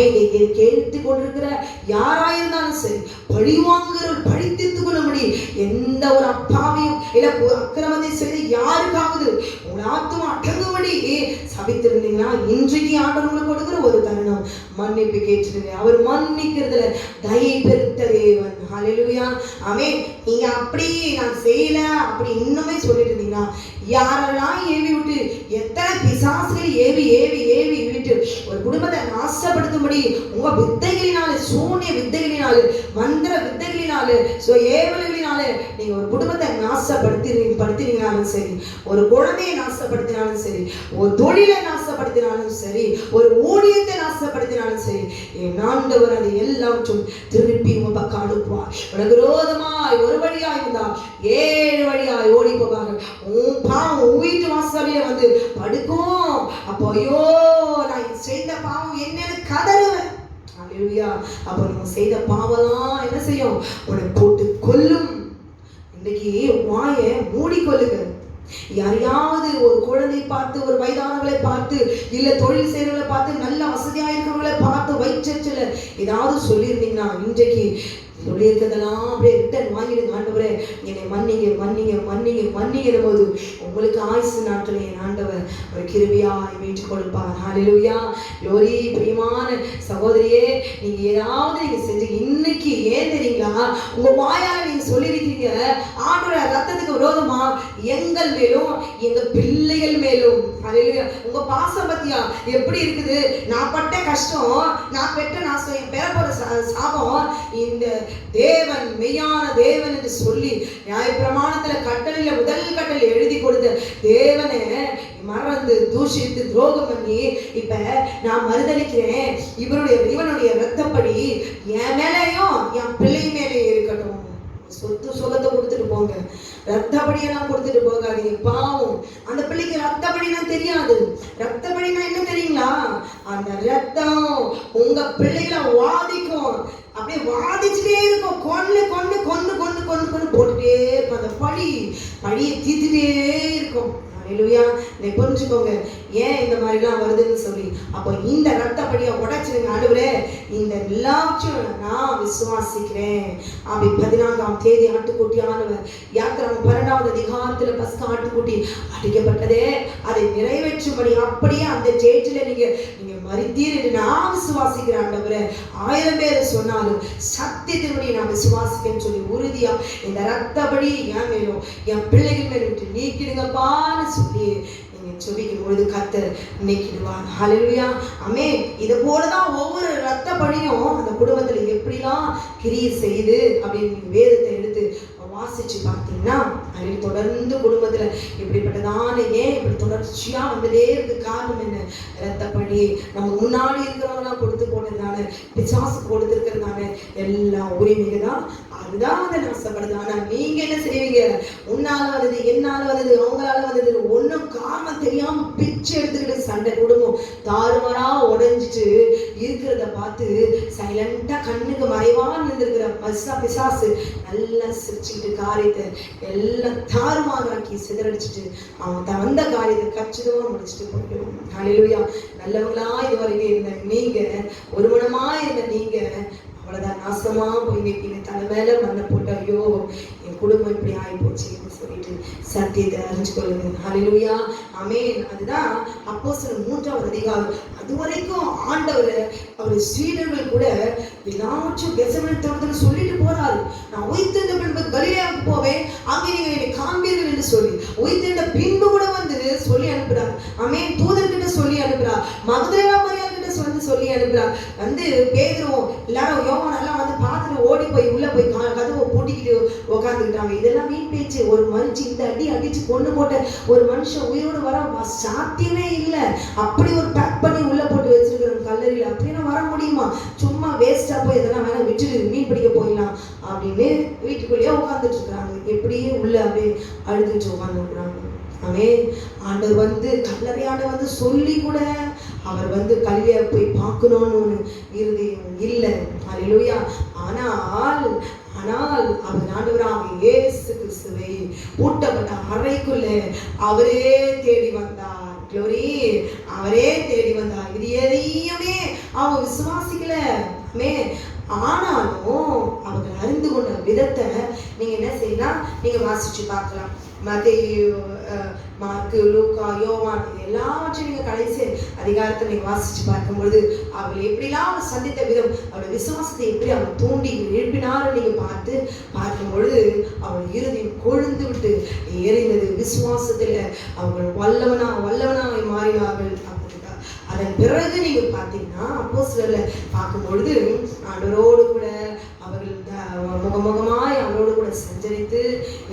இதை கேட்டுக் கொண்டிருக்கிற யாராயிருந்தாலும் சரி, பழிவாங்குகிறவர்கள் பழி தீர்த்துக் கொள்ள முடியும். எந்த ஒரு அப்பாவையும் இல்ல அக்கிரமத்தை செய்து யாருக்காவது உங்கள் ஆத்துமா அடங்கும்படி சபித்திருந்தீங்கன்னா இன்றைக்கு ஆண்டவர் உங்களுக்கு கொடுக்கிற ஒரு தருணம், மன்னிப்பு கேட்டுருங்க. அவர் மன்னிக்கிறதுல தயை பெருத்த தேவன். ஹல்லேலூயா. நீங்க அப்படி நான் செய்யல அப்படி இன்னுமே சொல்லிட்டு இருந்தீங்க, பார்த்தீங்கன்னா, யாரெல்லாம் ஏவி விட்டு, எத்தனை பிசாசுகள் ஏவி ஏவி ஏவி விட்டு ஒரு குடும்பத்தை நாசப்படுத்தும்படி உங்க வித்தைகளினால, சூன்ய வித்தைகளினால, மந்திர வித்தைகளினால, ஏவல்களினால நீங்க ஒரு குடும்பத்தை படுத்தினீங்கனாலும் சரி, ஒரு குழந்தையை நாசப்படுத்தினாலும் சரி, ஒரு தொழிலை நாசப்படுத்தினாலும் சரி, ஒரு ஊழியத்தை நாசப்படுத்தினாலும் சரி, என் ஆண்டவர் அதை எல்லாம் திருப்பி உங்க பக்கம் அனுப்புவார். உனக்கு விரோதமாய் ஒரு வழியாய் வந்தா 7 வழியாய் ஓடி போவாங்க. உன் பாவம் வீட்டு வாசலில வந்து படுக்கும். அப்போ ஐயோ நான் செய்த பாவம் என்னன்னு கதறுவேன். அல்லேலூயா. அப்போ நம்ம செய்த பாவம்லாம் என்ன செய்யும்? உன்னை போட்டு கொல்லும். இன்னைக்கு வாயை மூடிக்கொள்ளுங்க. யாரையாவது ஒரு குழந்தை பார்த்து, ஒரு வயதானவர்களை பார்த்து, இல்ல தொழில் செய்யறவங்களை பார்த்து, நல்ல வசதியா இருக்கிறவங்களை பார்த்து வயிற்றுல ஏதாவது சொல்லியிருந்தீங்கன்னா, இன்றைக்கு சொல்லியிருக்கிறதெல்லாம் அப்படியே ரிட்டர்ன் வாங்கிடுங்க. ஆண்டவரே என்னை மன்னிங்க மன்னிங்க மன்னிங்க மன்னிங்கிற போது உங்களுக்கு ஆயுசு நாட்களை என் ஆண்டவர் ஒரு கிருபையாய் மீட்டுக் கொடுப்பார். ஹல்லேலூயா. லோரி பிரியமான சகோதரியே, நீங்க ஏதாவது நீங்க செஞ்சு இன்னைக்கு ஏன் தெரியுங்களா, உங்க வாயால நீங்க சொல்லியிருக்கீங்க, ஆண்டவர் ரத்தத்துக்கு விரோதமா எங்கள் மேலும் எங்க பிள்ளைகள் மேலும். ஹல்லேலூயா. உங்க பாசம் பத்தியா எப்படி இருக்குது? நான் பட்ட கஷ்டம், நான் பெற்ற நாசம், என் பேர போற சாபம், இந்த தேவன் மெய்யான தேவன் என்று சொல்லி நியாயப்பிரமாணத்துல கட்டளையில முதல் கட்டளை எழுதி கொடுத்த தேவனை மறந்து தூஷித்து துரோகம் பண்ணி இப்ப நான் மறுதளிக்கிறேன், இவனுடைய ரத்தப்படி என் மேலேயும் என் பிள்ளை மேலேயும் இருக்கட்டும். சொத்து சுகத்தை கொடுத்துட்டு போங்க, ரத்தப்படியெல்லாம் கொடுத்துட்டு போகாதீங்க. பாவம் அந்த பிள்ளைக்கு ரத்தப்படினா தெரியாது. ரத்தப்படினா என்ன தெரியுங்களா? அந்த ரத்தம் உங்க பிள்ளைகளை வாதிக்கும், அப்படியே வாதிச்சுட்டே இருக்கும். கொண்டு கொண்டு கொண்டு கொண்டு கொண்டு கொண்டு போட்டுட்டே இருக்கும். அந்த பழியை தீத்துட்டே இருக்கும். அல்லேலூயா. இதை புரிஞ்சுக்கோங்க ஏன் இந்த மாதிரிலாம் வருதுன்னு சொல்லி. அப்போ இந்த ரத்தப்படியை உடைச்சிருங்க. ஆண்டவரே இந்த எல்லாத்தையும் நான் விசுவாசிக்கிறேன். அப்படி 14ஆம் தேதி ஆட்டுக்குட்டியானவர் யாத்திராங்க 12வது அதிகாரத்துல பஸ்கா ஆட்டுக்குட்டி அடிக்கப்பட்டதே அதை நிறைவேற்றும்படி அப்படியே அந்த ஸ்டேஜில் நீங்க மரித்தீர் என்று நான் விசுவாசிக்கிறேன். ஆண்டவரே 1000 பேர் சொன்னாலும் சத்தியத்தினுடைய நான் விசுவாசிக்கிறேன்னு சொல்லி உறுதியா இந்த ரத்தப்படி என் மேலும் என் பிள்ளைகள் மேலும் விட்டு நீக்கிடுங்கப்பான்னு சொல்லி நீங்க சொல்லிக்கும் பொழுது கர்த்தர் நீக்கிடுவார். ஹல்லேலூயா. ஆமென். இது போலதான் ஒவ்வொரு ரத்தப்படியும் அந்த குடும்பத்துல எப்படிலாம் கிரியை செய்து அப்படின்னு வேதத்தை எடுத்து வாசிச்சு பார்த்தீங்கன்னா, அதில் தொடர்ந்து குடும்பத்துல இப்படிப்பட்டதான ஏன் இப்படி தொடர்ச்சியா வந்துட்டே இருக்கு? காரணம் என்ன? ரத்தப்படி நம்ம முன்னாடி இருக்கிறவங்களாம் கொடுத்து போட்டதுனால, பிசாசு கொடுத்துருக்கிறதான எல்லா உரிமைகள் தான் அதுதான் வந்து நாசப்படுது. ஆனா நீங்க என்ன செய்வீங்க? உன்னால வந்தது, என்னால வந்தது, அவங்களால வந்தது ஒன்னும் காரணம் தெரியாம பிச்சை எடுத்துக்கிட்டு சண்டை குடும்பம் தாறுமாறா உடைஞ்சிட்டு இருக்கிறத பார்த்து சைலண்டா கண்ணுக்கு மறைவா நின்றுருக்கிற பிசாசு நல்லா சிரிச்சுக்கிட்டு காரியத்தை எல்லாம் தாறுமாறாக்கி சிதறடிச்சுட்டு அவன் வந்த காரியத்தை கச்சிதமா முடிச்சுட்டு போயிடுவோம். ஹல்லேலூயா. நல்லவங்களா இது வரைக்கும் இருந்த நீங்க, ஒரு மனமா இருந்த நீங்க அவ்வளவுதான் நாசமா போய் நிற்பீங்க. தலை மேல மண்ணை போட்டு ஐயோ என் குடும்பம் இப்படி ஆகி போச்சுன்னு சொல்லிட்டு சத்தியத்தை அறிஞ்சு கொள்ளுங்க. ஹல்லேலூயா. ஆமென். அதுதான் அப்போஸ்தலர் 3வது அதிகாரம். அது வரைக்கும் ஆண்டவர் அவருடைய சீடர்கள் கூட எல்லாச்சும் கெத்செமனே தோட்டத்துல சொல்லிட்டு போறாரு, நான் உயிர்த்தெழுந்த பின்பு கலிலேயாவுக்கு போவேன், அங்கே நீங்க என்னை காண்பீர்கள் என்று சொல்லி உயிர்த்தெழுந்த பின்பு கூட வந்து சொல்லி அனுப்புறார். ஆமென். தூதர்கிட்ட சொல்லி அனுப்புறார், மகதலேனா மரியாள் சொல்லி அனுப்புறார். வந்து பேதுருவும் எல்லாரும் யோவான் எல்லாம் வந்து பார்த்துட்டு ஓடி போய் உள்ள போய் கதவை பூட்டிக்கிட்டு உட்காந்துக்கிட்டாங்க. இதெல்லாம் வீண் பேச்சு. ஒரு மனுஷன் இந்த அடி அடிச்சு கொண்டு போட்ட ஒரு மனுஷன் உயிரோடு வர சாத்தியமே இல்லை. அப்படி ஒரு பேக் பண்ணி உள்ள போட்டு வச்சிருக்கிற கல்லறையில் அப்படின்னா வர முடியுமா? சும்மா வேஸ்டா போய் இதெல்லாம் வேணா விட்டுட்டு மீன் பிடிக்க போயிடலாம் அப்படின்னு வீட்டுக்குள்ளேயே உட்காந்துட்டு இருக்கிறாங்க. எப்படியே உள்ள அப்படியே அழுதுட்டு உட்காந்துருக்குறாங்க. அவன் ஆண்டவர் வந்து கல்லறையாண்ட வந்து சொல்லி கூட அவர் வந்து கல்வியை போய் பார்க்கணும்னு ஒரு இருதயம் இல்லை. அல்லேலூயா. ஆனால் அவர் ஆண்டவராக இயேசு கிறிஸ்துவை பூட்டப்பட்ட அறைக்குள்ளே அவரே தேடி வந்தார். க்ளோரி. அவரே தேடி வந்தார். இது எதையுமே அவங்க விசுவாசிக்கல. ஆனாலும் அவர்கள் அறிந்து கொண்ட விதத்தை நீங்க என்ன செய்யலாம்? நீங்க வாசிச்சு பார்க்கலாம். மத்தேயு, மார்க்கு, லூக்கா, யோவான் எல்லாவற்றையும் நீங்க கடைசி அதிகாரத்தை நீங்க வாசிச்சு பார்க்கும்பொழுது அவள் எப்படிலாம் அவர் சந்தித்த விதம், அவருடைய விசுவாசத்தை எப்படி அவர் தூண்டி எழுப்பினாலும் நீங்க பார்க்கும் பொழுது அவள் இருதயம் கொழுந்து விட்டு எரிந்தது. விசுவாசத்துல அவர்கள் வல்லவனாய் மாறினார்கள். அதன் பிறகு நீங்க பார்த்தீங்கன்னா அப்போஸ்தலர்ல பார்க்கும் பொழுது ஆண்டவரோடு கூட அவர்கள் முகமுகமாய் அவரோடு கூட சஞ்சரித்து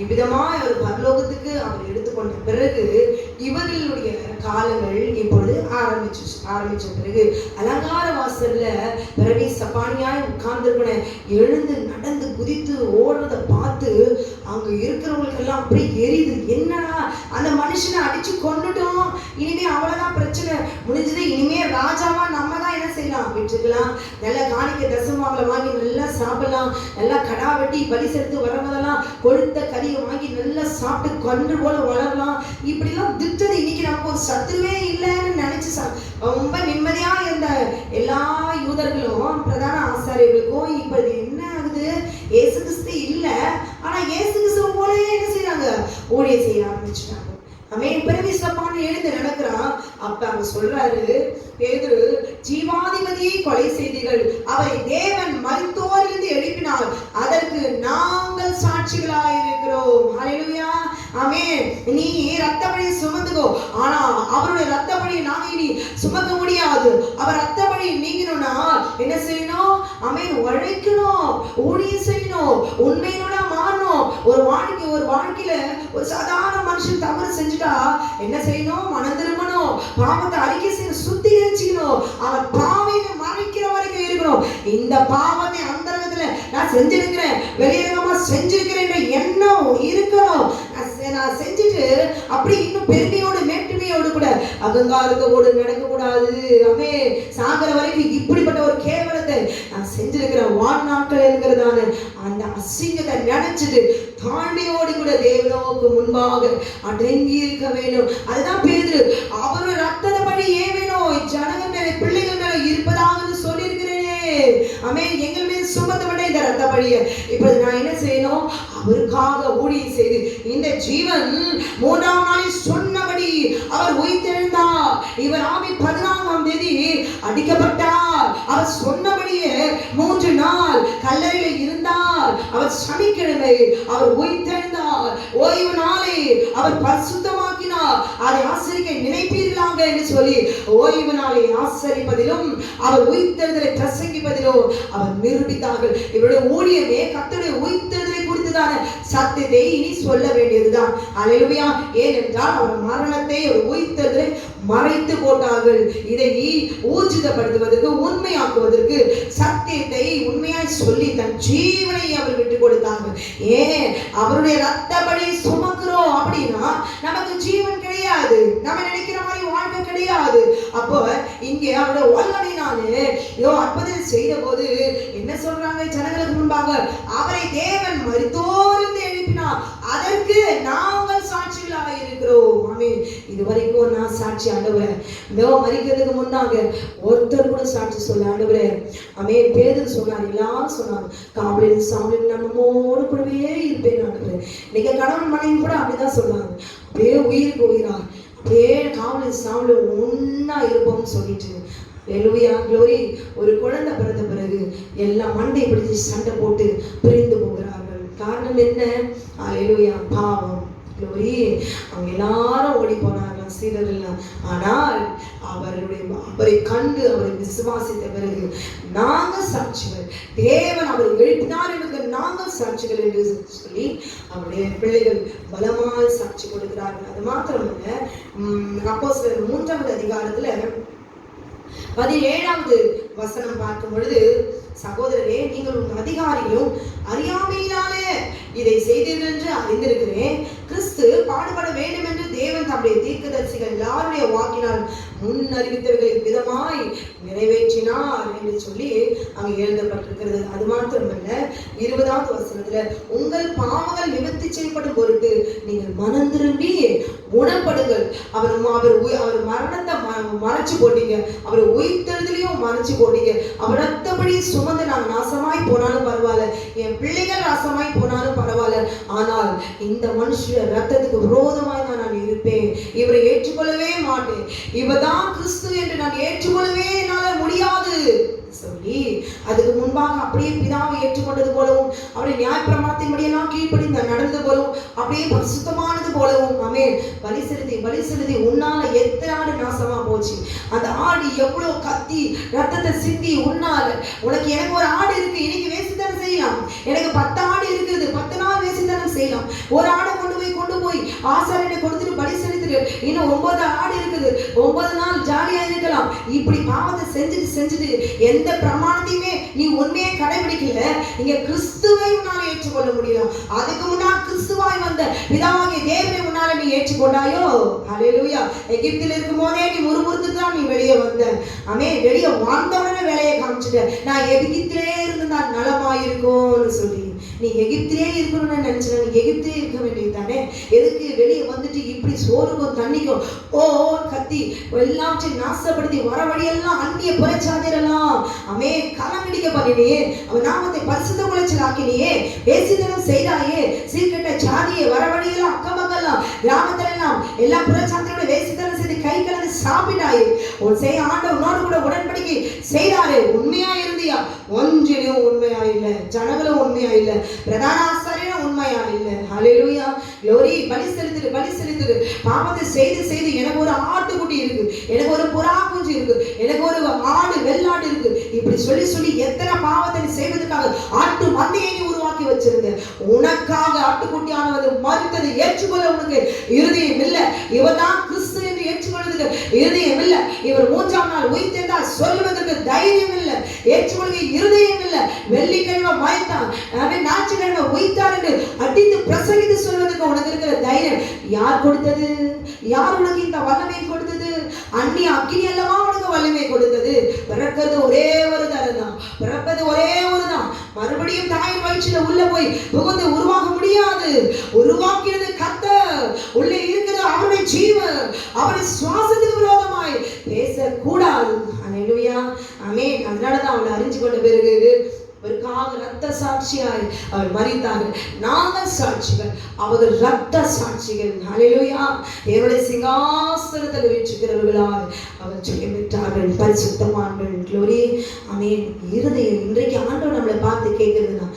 இவ்விதமாய் அவர் பரலோகத்துக்கு அவர் எடுத்துக்கொண்ட பிறகு இவர்களுடைய காலங்கள் இப்பொழுது ஆரம்பிச்ச பிறகு அலங்கார வாசல்ல பிறவி சப்பானியாய் உட்கார்ந்து எழுந்து நடந்து குதித்து ஓடுறத பார்த்து அங்க இருக்கிறவங்களுக்கு எல்லாம் அப்படியே எரியுது. என்னடா அந்த மனுஷனை அடிச்சு கொண்டுட்டோம், இனிமே அவ்வளவுதான் பிரச்சனை முடிஞ்சது, இனிமே ராஜாவா நம்ம தான் என்ன செய்யலாம், விட்டுக்கலாம், நல்லா காணிக்க தசமாவளை வாங்கி நல்லா சாப்பிடலாம், நல்லா கடா வெட்டி பலி செலுத்து வரவதெல்லாம் கொழுத்த கறியை வாங்கி நல்லா சாப்பிட்டு கன்று போல வளரலாம். இப்படிலாம் திட்டது இன்னைக்கு நமக்கு ஒரு சத்துருவே இல்லைன்னு நினைச்சு ரொம்ப நிம்மதியா இருந்த எல்லா யூதர்களும் பிரதான ஆசாரியர்களுக்கும் இப்ப இது என்ன ஆகுது, இயேசு கிறிஸ்து இல்ல, ஆனா இயேசு கிறிஸ்துவ போலயே என்ன செய்யறாங்க, ஊழியம் செய்ய ஆரம்பிச்சுட்டாங்க. அவன் பிறவி சப்பான்னு எழுந்து நடக்கிறான். அப்ப அவங்க சொல்றாரு, பேதுரு, ஜீவாதிபதியை கொலை செய்தீர்கள், அவரை தேவன் மரித்தோரிலிருந்து எழுப்பினார், அதற்கு நாங்கள் சாட்சிகளாய் இருக்கிறோம். ஹல்லேலூயா, ஆமென். நீ ரத்தப்பழி சுமந்துக்கோ, ஆனா அவருடைய ரத்தப்பழி நாங்க இனி சுமக்க முடியாது. அவர் ரத்தப்பழி நீங்கணும்னா என்ன செய்யணும், ஆமென், உழைக்கணும், ஊழியம் செய்யணும், உண்மையோட மாறணும். ஒரு வாழ்க்கையில ஒரு சாதாரண மனுஷன் தவறு செஞ்சுட்டா என்ன செய்யணும், மனம் திரும்பணும், பாவத்தை அறிக்கை செய்யணும், சுத்திகரிச்சுக்கணும், அவன் பாவையை மறைக்கிற வரைக்கும் இருக்கணும். இந்த பாவத்தை அந்தரங்கத்துல நான் செஞ்சிருக்கிறேன், வெளியரங்கமா செஞ்சிருக்கிறேன் எண்ணம் இருக்கணும். நான் செஞ்சுட்டு அப்படி இன்னும் பெருமையோடு மேட்டுமையோடு கூட அகங்காரத்தோடு நடக்க கூடாது. அமே சாகர வரைக்கும் இப்படிப்பட்ட ஒரு கேவலத்தை நான் செஞ்சிருக்கிறேன் வாழ்நாட்கள் என்கிறதான அந்த அசிங்கத்தை நினைச்சிட்டு தாண்டியோடு கூட தேவனோக்கு முன்பாக அடங்கி இருக்க வேண்டும். அதுதான் பேதுரு, அவரு ரத்தத்தை படி ஏன் வேணும், ஜனங்கள் மேல பிள்ளைகள் மேல இருப்பதாக சொல்லியிருக்கிறேனே, ஆமென், எங்கள் மேல் சுமத்தப்பட்ட இந்த ரத்தப்படிய இப்ப நான் என்ன செய்யணும், அவருக்காக ஊழியம் செய்து இந்த ஜீவன் 3ஆம் நாளில் சொன்னபடி அவர் உயிர்த்தெழுந்தார். இவர் ஆவி 14ஆம் தேதி அடிக்கப்பட்டார். அவர் சொன்னபடியே 3 நாள் கல்லறையில் இருந்தார். அவர் சனிக்கிழமை அவர் உயிர்த்தெழுந்தார். ஓய்வு நாளை அவர் பரிசுத்தமாக்கினார். அதை ஆசரிக்க நினைப்பீர்களாக என்று சொல்லி ஓய்வு நாளை ஆசரிப்பதிலும் அவர் உயிர்த்தெழுதலை பிரசங்கிப்பதிலும் அவர் நிரூபித்தார்கள். இவருடைய ஊழியமே கர்த்தருடைய உயிர்த்தெழுதலை குறித்துதான் சத்தியத்தை இனி சொல்ல வேண்டியதுதான். அல்லேலூயா. ஏனென்றால் அவர் மரணத்தை ஒரு உயிர்த்தெழுதலை மறைத்து போட்டார்கள். இதை ஊர்ஜிதப்படுத்துவதற்கு உண்மையாக்குவதற்கு சத்தியத்தை உண்மையாய் சொல்லி தன் ஜீவனை அவர் விட்டு கொடுத்தார்கள். ஏன் அவருடைய ரத்தப்படி சுமக்கிறோம் அப்படின்னா நமக்கு ஜீவன் கிடையாது, நம்ம நினைக்கிற மாதிரி வாழ்க்கை கிடையாது. அப்போ இங்கே அவருடைய வல்லமையினாலே அற்புதம் செய்த போது என்ன சொல்றாங்க ஜனங்களுக்கு முன்பாக, அவரை தேவன் மரித்தோரிலிருந்து எழுப்பினார், அதற்கு நாங்கள் சாட்சிகளாக இருக்கிறோம். ஆமென். இதுவரைக்கும் நான் சாட்சி ஆண்டவரே, மரிக்கிறதுக்கு முன்னாக ஒருத்தர் கூட சாட்சி சொல்ல ஆண்டவரே. ஆமென். பேதுரு சொன்னார், எல்லாரும் சொன்னாங்க, காவலின் சாவலின் நம்மோடு கூடவே இருப்பேன் ஆண்டவரே. இன்னைக்கு கணவன் மனைவி கூட அப்படிதான் சொன்னாங்க, அப்படியே உயிருக்கு உயிரா அப்படியே காவலின் சாவலின் ஒன்னா இருப்போம்னு சொல்லிட்டு. அல்லேலூயா, க்ளோரி. ஒரு குழந்தை பிறந்த பிறகு எல்லாம் மண்டை பிடிச்சி சண்டை போட்டு பிரிந்து போகிறார்கள். காரணம் என்ன? அல்லேலூயா, பாவம். க்ளோரி. அவங்க எல்லாரும் ஓடி போனார்கள் சீடர்கள். ஆனால் அவரை கண்டு அவரை விசுவாசித்த பிறகு நாங்கள் சாட்சிகள், தேவன் அவரை எழுப்பினார் என்பதற்கு நாங்கள் சாட்சிகள் என்று சொல்லி அவருடைய பிள்ளைகள் பலமாய் சாட்சி கொடுக்கிறார்கள். அது மாத்திரமல்ல, அப்போஸ்தலர் 3ஆவது அதிகாரத்துல 17ஆவது வசனம் பார்க்கும் பொழுது, சகோதரரே, நீங்கள் உங்கள் அதிகாரிகளும் அறியாமையினாலே இதை செய்தீர்கள் என்று அறிந்திருக்கிறேன். கிறிஸ்து பாடுபட வேண்டும் என்று தேவன் தம்முடைய தீர்க்கதரிசிகள் எல்லாருடைய வாக்கினால் முன் அறிவித்தவர்களை விதமாய் நிறைவேற்றினார் என்று சொல்லி அங்கே எழுதப்பட்டிருக்கிறது. அது மாத்திரமல்ல, 20வது வசனத்துல உங்கள் பாவங்கள் நிவர்த்தி செய்யப்படும் பொருட்டு நீங்கள் மனம் திரும்பி குணப்படுங்கள். அவர் மரணத்தை மறைச்சு போட்டீங்க, அவர் உயிர்த்தெழுதலையும் மறைச்சு போட்டீங்க. அவர் ரத்தப்படி சுமந்து நான் நாசமாய் போனாலும் பரவாயில்ல, என் பிள்ளைகள் நாசமாய் போனாலும் பரவாயில்ல, ஆனால் இந்த மனுஷர் ரத்தத்துக்கு விரோதமாய் நான் இருப்பேன், இவரை ஏற்றுக்கொள்ளவே மாட்டேன், இவர்தான் கிறிஸ்து என்று நான் ஏற்றுக்கொள்ளவே என்னால் முடியாது சொல்லி அதுக்கு முன்பாக அப்படியே பிதாவை ஏற்றுக்கொண்டது போலவும் அவருடைய நியாயப்பிரமாணத்தின்படி எல்லாம் கீழ்ப்படிந்து நடந்தது போலவும் அப்படியே பரிசுத்தமானது போலவும் ஆமென் பலி செலுத்தி உன்னால எத்தனை ஆடு நாசமா போச்சு. அந்த ஆடு எவ்வளவு கத்தி ரத்தத்தை சிந்தி உன்னால உனக்கு எனக்கு ஒரு ஆடு இருக்கு, இன்னைக்கு வேசித்தனம் செய்யலாம், எனக்கு 10 ஆடு இருக்குது, 10 நாள் வேசித்தனம் செய்யலாம், ஒரு ஆடை கொண்டு போய் ஆசாரியனை கொடுத்துட்டு பலி செலுத்திட்டு இன்னும் 9 ஆடு இருக்குது, 9 நாள் ஜாலியா இருக்கலாம். இப்படி பாவத்தை செஞ்சுட்டு எந்த பிரமாணத்தையுமே நீ உண்மையை கடைபிடிக்கல, இங்க கிறிஸ்துவை உன்னால ஏற்றுக்கொள்ள முடியல. அதுக்கு முன்னால் கிறிஸ்துவாய் வந்த பிதாவாகிய தேவனை உன்னால நீ ஏற்றுக்கொண்டாயோ? ஹல்லேலூயா. எகிப்தில் இருக்கும் போதே நீ முறுமுறுத்து தான் நீ வெளியே வந்த. ஆமென். வெளியே வந்தவுடனே வேலையை காமிச்சிட்ட. நான் எகிப்திலே இருந்து நான் நலமாயிருக்கும்னு சொல்லி நீ எகிப்திலே இருக்கணும்னு நினைச்சா நீ எகிப்திலே இருக்க வேண்டியது தானே. எதுக்கு வெளியே வந்துட்டு இப்படி சோறுக்கும் தண்ணிக்கும் கத்தி எல்லாத்தையும் நாசப்படுத்தி வர வழியெல்லாம் அந்நிய புறச்சாதிரெல்லாம் அமே கலங்கடிக்க பண்ணினியே, அவன் நாமத்தை பரிசுத்த குலைச்சலாக்கினியே, பேசிதனம் செய்தாயே, சீர்கெட்ட சாதியை வர வழியெல்லாம் அக்கமங்கெல்லாம் கிராமத்துல எல்லாம் எல்லா புறச்சாதியோட வேசித்தனம் செய்து கை கலந்து சாப்பிட்டாயே. உன் செய்ய ஆண்டவனோடு கூட உடன்படிக்கை செய்தாரு, உண்மையா இருந்தியா? ஒன்றிலும் உண்மையா இல்லை, ஜனங்களும் உண்மையா இல்லை, பிரதான ஆசாரியரும் உண்மையா இல்லை. ஹல்லேலூயா. glory. பலி செலுத்து பாவத்தை செய்து எனக்கு ஒரு ஆட்டுக்குட்டி இருக்கு, எனக்கு ஒரு புறா குஞ்சு இருக்கு, எனக்கு ஒரு ஆடு வெள்ளாடு இருக்கு, இப்படி சொல்லி எத்தனை பாவத்தை செய்வதற்காக ஆட்டு மந்தையை நீ உருவாக்கி வச்சிருந்த. உனக்காக ஆட்டுக்குட்டியானது மறுத்தது ஏற்றுக்கொள்ள உனக்கு இருதயம் இல்லை. இவர் தான் கிறிஸ்து என்று ஏற்றுக்கொள்வதற்கு இருதயம் இல்லை. இவர் 3ஆம் நாள் உயிர்த்தெழுந்தார் சொல்வதற்கு தைரியம் இல்லை, ஏற்றுக்கொள்கை இருதயம் இல்லை. வெள்ளிக்கிழமை மயத்தான், ஞாயிற்றுக்கிழமை உயிர்த்தார் என்று அடித்து பிரசங்கித்து சொல்வதற்கு உனக்கு இருக்கிற தைரியம் யார் கொடுத்தது? யார் உனக்கு இந்த வல்லமை கொடுத்தது? அந்நிய அக்கினி அல்லவா உனக்கு வல்லமை கொடுத்தது. பிறக்கிறது ஒரே ஒரு தரம், பிறப்பது ஒரே ஒரு தான். மறுபடியும் தாயின் வயிற்றில உள்ள போய் புகுந்து உருவாக முடியாது. உருவாக்கினது கர்த்தர், உள்ளே இருக்கிறது அவருடைய ஜீவன். அவருடைய சுவாசத்துக்கு விரோதமாய் பேசக்கூடாது. ஹல்லேலூயா. ஆமென். அதனாலதான் அவளை அறிஞ்சு கொண்ட பிறகு அவருக்காக ரத்த சாட்சியாய் அவர் மரித்தார்கள். நாங்கள் சாட்சிகள், அவர்கள் ரத்த சாட்சிகள். ஹல்லேலூயா. தேவனுடைய சிங்காசனத்தில் வீற்றிருக்கிறவர்களாய் அவர் ஜெயம் பெற்றார்கள், பரிசுத்தமான்கள். glory. ஆமென். இருதயம் இன்றைக்கு ஆண்டவர் நம்மளை பார்த்து கேட்கிறதுனா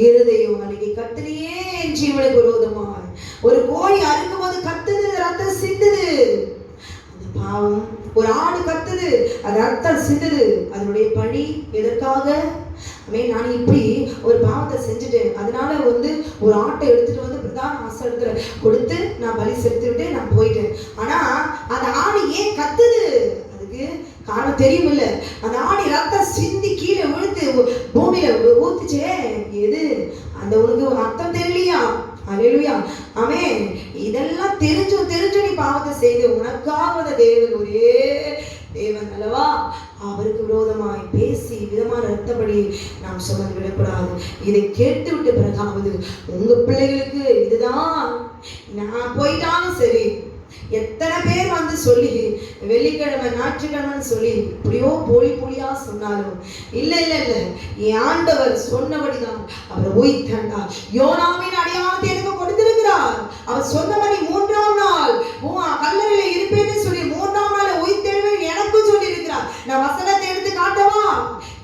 இருதயம் அன்னைக்கு கர்த்தரையே என் ஜீவனுக்கு விரோதமாய் ஒரு கோழி அறுக்கும் போது கத்துது, ரத்தம் சிந்துது. அந்த பாவம் ஒரு ஆடு கத்துது, அது ரத்தம் சிந்துது. அதனுடைய பழி எதற்காக? நான் இப்படி ஒரு பாவத்தை செஞ்சுட்டேன், அதனால ஒரு ஆட்டை எடுத்துட்டு பிரதான ஆசாரியத்துல கொடுத்து நான் பலி செலுத்திவிட்டு நான் போயிட்டேன். ஆனா அந்த ஆடு ஏன் கத்துது? அதுக்கு காரணம் தெரியும் இல்ல. அந்த ஆடு ரத்தம் சிந்தி கீழே விழுத்து பூமியில ஊத்துச்சே, எது அந்த உனக்கு அர்த்தம் தெரியலையா? ஹல்லேலூயா. ஆமென். இதெல்லாம் தெரிஞ்சும் நீ பாவத்தை செய்து உனக்காக தேவன் ஒரே தேவன் அல்லவா, அவருக்கு விரோதமாய் பேசி விதமான ரத்தப்படி நாம் சுமந்து விடக்கூடாது. இதை கேட்டு விட்டு பிறகாவது உங்க பிள்ளைகளுக்கு இதுதான் நான் போயிட்டாலும் சரி, எத்தனை பேர் சொல்லி வெள்ளிக்கிழமை ஞாயிற்றுக்கிழமைன்னு சொல்லி இப்படியோ போலியா சொன்னாலும் இல்ல என் ஆண்டவர் சொன்னபடிதான் அவர் உயிர்த்தெழுந்தார். யோனாவின் அடையாளத்தை எனக்கு கொடுத்திருக்கிறார். அவர் சொன்னபடி 3ஆம் நாள் கல்லறையில இருப்பேன்னு சொல்லி 3ஆம் நாள் உயிர்த்தெழுவேன் எனக்கும் சொல்லி இருக்கிறார். நான் வசனத்தை எடுத்து காட்டவா?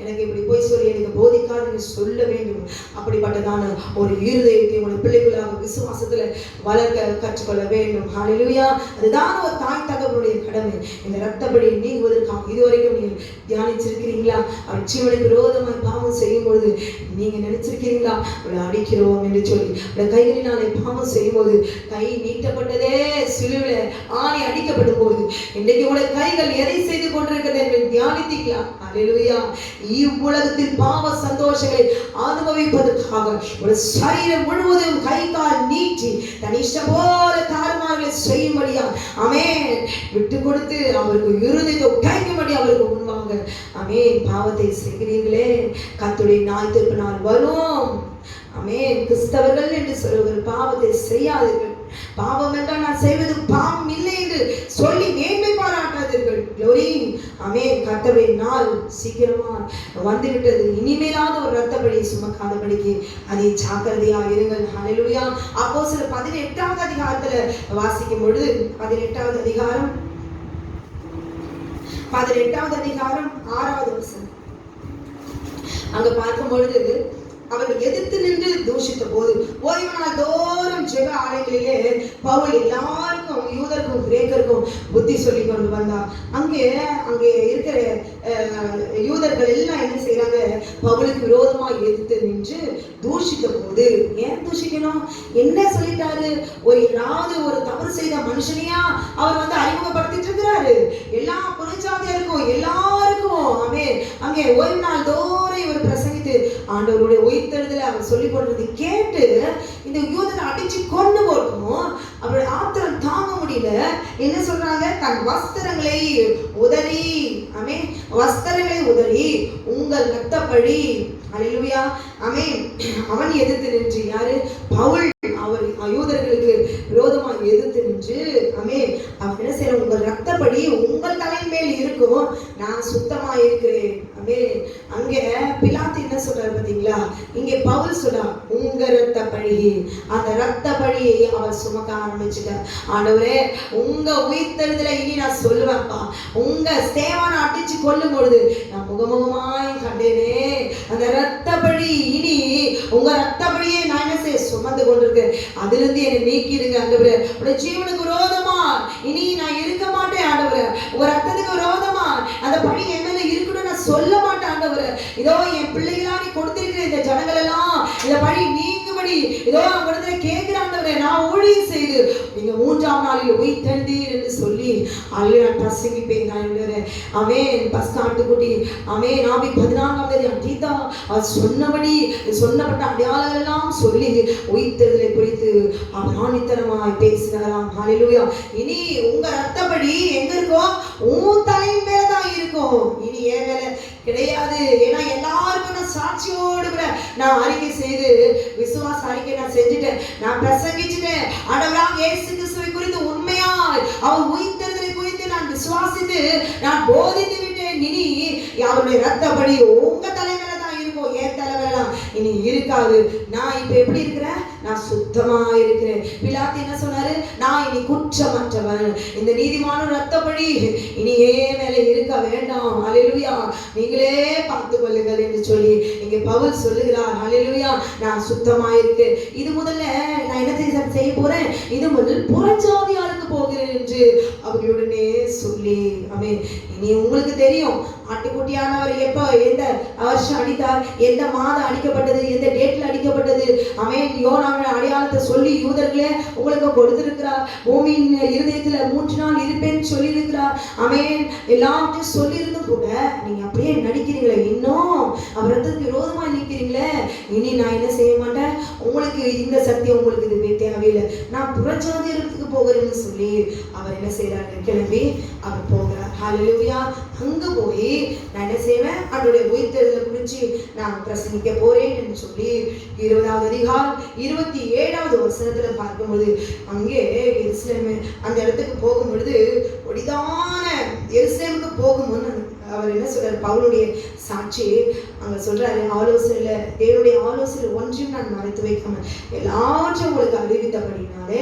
எனக்கு இப்படி போய் சொல்லி எனக்கு போதிக்காதுன்னு சொல்ல வேண்டும். அப்படிப்பட்டதான ஒரு இருதயத்தை உங்களுடைய பிள்ளைகளாக விசுவாசத்துல வளர்க்க கற்றுக்கொள்ள வேண்டும். ஹல்லேலூயா. அதுதான் ஒரு தாய் தகவனுடைய கடமை. இந்த ரத்தப்படி நீங்குவதற்காக இதுவரைக்கும் நீங்கள் தியானிச்சிருக்கிறீங்களா? அவர் ஜீவனுக்கு விரோதமாய் பாவம் செய்யும் பொழுது நீங்க நினைச்சிருக்கிறீங்களா அவளை அடிக்கிறோம் என்று சொல்லி? அவளை கைகளினாலே பாவம் செய்யும் போது கை நீட்டப்பட்டதே, சிலுவில ஆணி அடிக்கப்படும் போது இன்னைக்கு உங்களுடைய கைகள் எதை செய்து கொண்டிருக்கிறது என்று தியானித்தீங்களா? அல்லேலூயா. இவ்வுலகத்தில் பாவ சந்தோஷங்களை அனுபவிப்பதற்காக ஒரு சரீரம் முழுவதும் கை கால் நீட்டி தன் இஷ்டம் போல தாறுமாறுகளை செய்யும்படியா ஆமென் விட்டு கொடுத்து அவருக்கு இருதயத்தை உடைக்கும்படி அவருக்கு முன்வாங்க ஆமென். பாவத்தை செய்கிறீர்களே, கர்த்தருடைய நாள் தீர்ப்பு நாள் வரும். ஆமென். கிறிஸ்தவர்கள் என்று சொல்லுங்கள், பாவத்தை செய்யாதீர்கள். பாவம் என்றால் நான் செய்வது பாவம் இல்லை என்று சொல்லி மேன்மை பாராட்டாதீர்கள். க்ளோரி. ஆமென். கர்த்தருடைய நாள் சீக்கிரமா வந்துவிட்டது. இனிமேலாவது ஒரு இரத்தப்பழி சுமக்காதபடிக்கு அதை ஜாக்கிரதையா இருங்கள். ஹல்லேலூயா. அப்போஸ்தலர் 18வது அதிகாரத்துல வாசிக்கும் பொழுது 18வது அதிகாரம் 6வது வசனம் அங்க பார்க்கும் பொழுது அவர்கள் எதிர்த்து நின்று தூஷித்த போது ஓய்வு நாள் தோறும் ஜெப ஆலயங்களிலே பவுல் எல்லாருக்கும், யூதருக்கும் கிரேக்கருக்கும் புத்தி சொல்லி கொண்டு வந்தார். அங்கே இருக்கிற யூதர்கள் எல்லாம் என்ன செய்யறாங்க? பவுலுக்கு விரோதமா எதிர்த்து நின்று தூஷித்த போது, ஏன் தூஷிக்கணும்? என்ன சொல்லிட்டாரு? ஒரு தவறு செய்த மனுஷனையா அவர் அறிமுகப்படுத்திட்டு இருக்கிறாரு. எல்லா புறஜாதியாருக்கும் எல்லாருக்கும் அங்கே ஓய்வு நாள் தோறும் இவர் பிரசங்கித்து ஆண்டவருடைய உயிர்த்தெழுதலை அவர் சொல்லிக் கொண்டது கேட்டு இந்த யூதனை அடிச்சு கொண்டு போட்டோம். அவருடைய ஆத்திரம் தாங்க முடியல. என்ன சொல்றாங்க? தன் வஸ்திரங்களை உதறி உங்கள் ரத்தப்பழி அல்லேலூயா ஆமென் அவன் எதிர்த்து நின்று, யாரு? பவுல். அவர் யூதர்களுக்கு விரோதமா எதிர்த்து நின்று ஆமென் அவர் என்ன செய்யற? உங்கள் ரத்தப்படி உங்கள் தலையின் மேல் இருக்கும், நான் சுத்தமா இருக்கிறேன். ஆமென். அங்கே பிலாத்து என்ன சொல்றாரு பாத்தீங்களா? இங்கே பவுல் சொல்றார், உங்க ரத்தப்பழி. அந்த ரத்தப்பழியை அவர் சுமக்க ஆரம்பிச்சுட்டார். ஆண்டவரே, உங்க உயிர்த்தெழுதலை இனி நான் சொல்லுவேன்ப்பா. உங்க ஸ்தேவானை அடிச்சு கொல்லும் பொழுது நான் முகமுகமாய் கண்டேனே, அந்த ரத்தப்பழி இனி உங்க ரத்தப்பழியை நான் என்ன செய்ய சுமந்து கொண்டிருக்கேன். அதிலிருந்து என்னை நீக்கிடுங்க ஆண்டவரே. உடைய ஜீவனுக்கு விரோதமா இனி நான் இருக்க மாட்டேன் ஆண்டவரே. உங்க ரத்தத்துக்கு விரோதமா அந்த பழி என் மேல இருக்கணும்னு நான் சொல்ல மாட்டேன் ஆண்டவரே. இதோ என் பிள்ளைகளா நீ கொடுத்திருக்கிற இந்த ஜனங்கள் எல்லாம் இந்த பழி நீங்கும்படி இதோ அவரிடத்துல கேட்கிற ஆண்டவரே, நான் ஊழியம் செய்து நீங்க 3ஆம் நாளில் உயிர்த்தெழுந்தீர் என்று சொல்லி நான் பிரசங்கிப்பேன் ஆண்டவரே. ஆமென். பஸ்கா ஆட்டுக்குட்டி ஆமென் 14ஆம் தேதி அடித்தா அவர் சொன்னப்பட்ட அடையாளங்கள் எல்லாம் சொல்லி உயிர்த்தெழுதலை குறித்து அவர் ஆணித்தரமாய் பேசினாராம். ஹல்லேலூயா. இனி உங்க ரத்தப்படி எங்க இருக்கோ? உன் தலையின் மேலதான் இருக்கும், இனி ஏன் மேல கிடையாது. ஏன்னா எல்லாருக்கும் நான் சாட்சியோடு கூட நான் அறிக்கை செய்து விசுவாச அறிக்கை நான் செஞ்சுட்டேன், நான் பிரசங்கிச்சுட்டேன். ஆண்டவராகிய இயேசு கிறிஸ்துவை குறித்து உண்மையாய் அவர் உயிர்த்தெழுதலை குறித்து நான் விசுவாசித்து நான் போதித்து விட்டேன். இனி அவருடைய ரத்தப்படி உங்க தலைமையில தான் இருக்கும், என் தலைமையிலாம் இனி இருக்காது. நான் இப்ப எப்படி இருக்கிறேன்? நான் சுத்தமா இருக்கிறேன். பிலாத்து என்ன சொன்னாரு? நான் இனி குற்றமற்றவன், இந்த நீதிமான ரத்தப்படி இனி ஏன் மேல இருக்க வேண்டாம். அல்லேலூயா. நீங்களே பார்த்து கொள்ளுங்கள் என்று சொல்லி இங்க பவுல் சொல்லுகிறார். அல்லேலூயா. நான் சுத்தமா இருக்கேன். இது முதல்ல நான் என்ன செய்ய போறேன்? இது முதல் புறஜாதியாருக்கு போகிறேன் என்று அவர்களுடனே சொல்லி ஆமென். இனி உங்களுக்கு தெரியும் ஆட்டுக்குட்டியானவர் எப்ப எந்த வருஷம் அடித்தார், எந்த மாதம் அடிக்கப்பட்டது, எந்த டேட்ல அடிக்கப்பட்டது. ஆமென். யோனாவின் அடையாளத்தை சொல்லி யூதர்களே உங்களுக்கு கொடுத்திருக்கிறார். பூமியின் இருதயத்துல 3 நாள் இருப்பேன்னு சொல்லி இருக்கிறார். ஆமென். எல்லாத்தையும் சொல்லி இருந்தும் கூட நீங்க அப்படியே நடிக்கிறீங்களே, இன்னும் அவரத்துக்கு விரோதமா நிற்கிறீங்களே. இனி நான் என்ன செய்ய மாட்டேன், உங்களுக்கு இந்த சத்தியம் உங்களுக்கு இது தேவையில்லை, நான் புறஜாதியத்துக்கு போகிறேன்னு சொல்லி அவர் என்ன செய்யறாரு? கிளம்பி அவர் போகிறார். ஹல்லேலூயா. அங்க போய் நான் என்ன செய்வேன்? அவருடைய உயிர்த்தெழுதலை குறித்து நான் பிரசங்கிக்க போறேன் என்று சொல்லி 20வது அதிகாரம் 27வது வசனத்துல பார்க்கும்போது அங்கே எருசலேம் அந்த இடத்துக்கு போகும் பொழுது ஒடிதான எருசலேமுக்கு போகும் முன் அவர் என்ன சொல்றாரு? பவுலுடைய சாட்சி அங்க சொல்றாரு, ஆலோசனையில தேவனுடைய ஆலோசனை ஒன்றையும் நான் மறைத்து வைக்காம எல்லாற்றையும் உங்களுக்கு அறிவித்தபடினாலே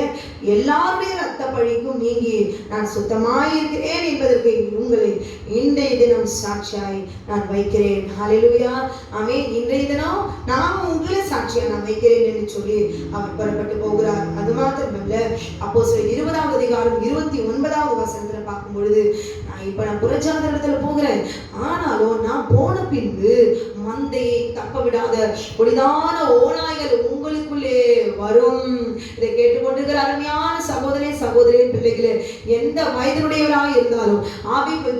எல்லாருடைய ரத்த பழிக்கும் நீங்கி நான் சுத்தமாய் இருக்கிறேன் என்பதற்கு உங்களை இன்றைய தினம் சாட்சியாய் நான் வைக்கிறேன். ஹல்லேலூயா. ஆமென். இன்றைய தினம் நான் உங்களை சாட்சியா நான் வைக்கிறேன் என்று சொல்லி அவர் புறப்பட்டு போகிறார். அது மாத்திரமல்ல, அப்போஸ்தலர் 20வது அதிகாரம் 29வது வசனத்துல பார்க்கும் பொழுது, இப்ப நான் புறஜாதியத்துல போகிறேன், ஆனாலும் நான் போன பின்பு மந்தையை தப்ப விடாத பொடிதான ஓநாய்கள் உங்களுக்குள்ளே வரும். இதை கேட்டுக்கொண்டிருக்கிற அருமையான சகோதரின் பிள்ளைகளே, எந்த வயதினுடையவராக இருந்தாலும்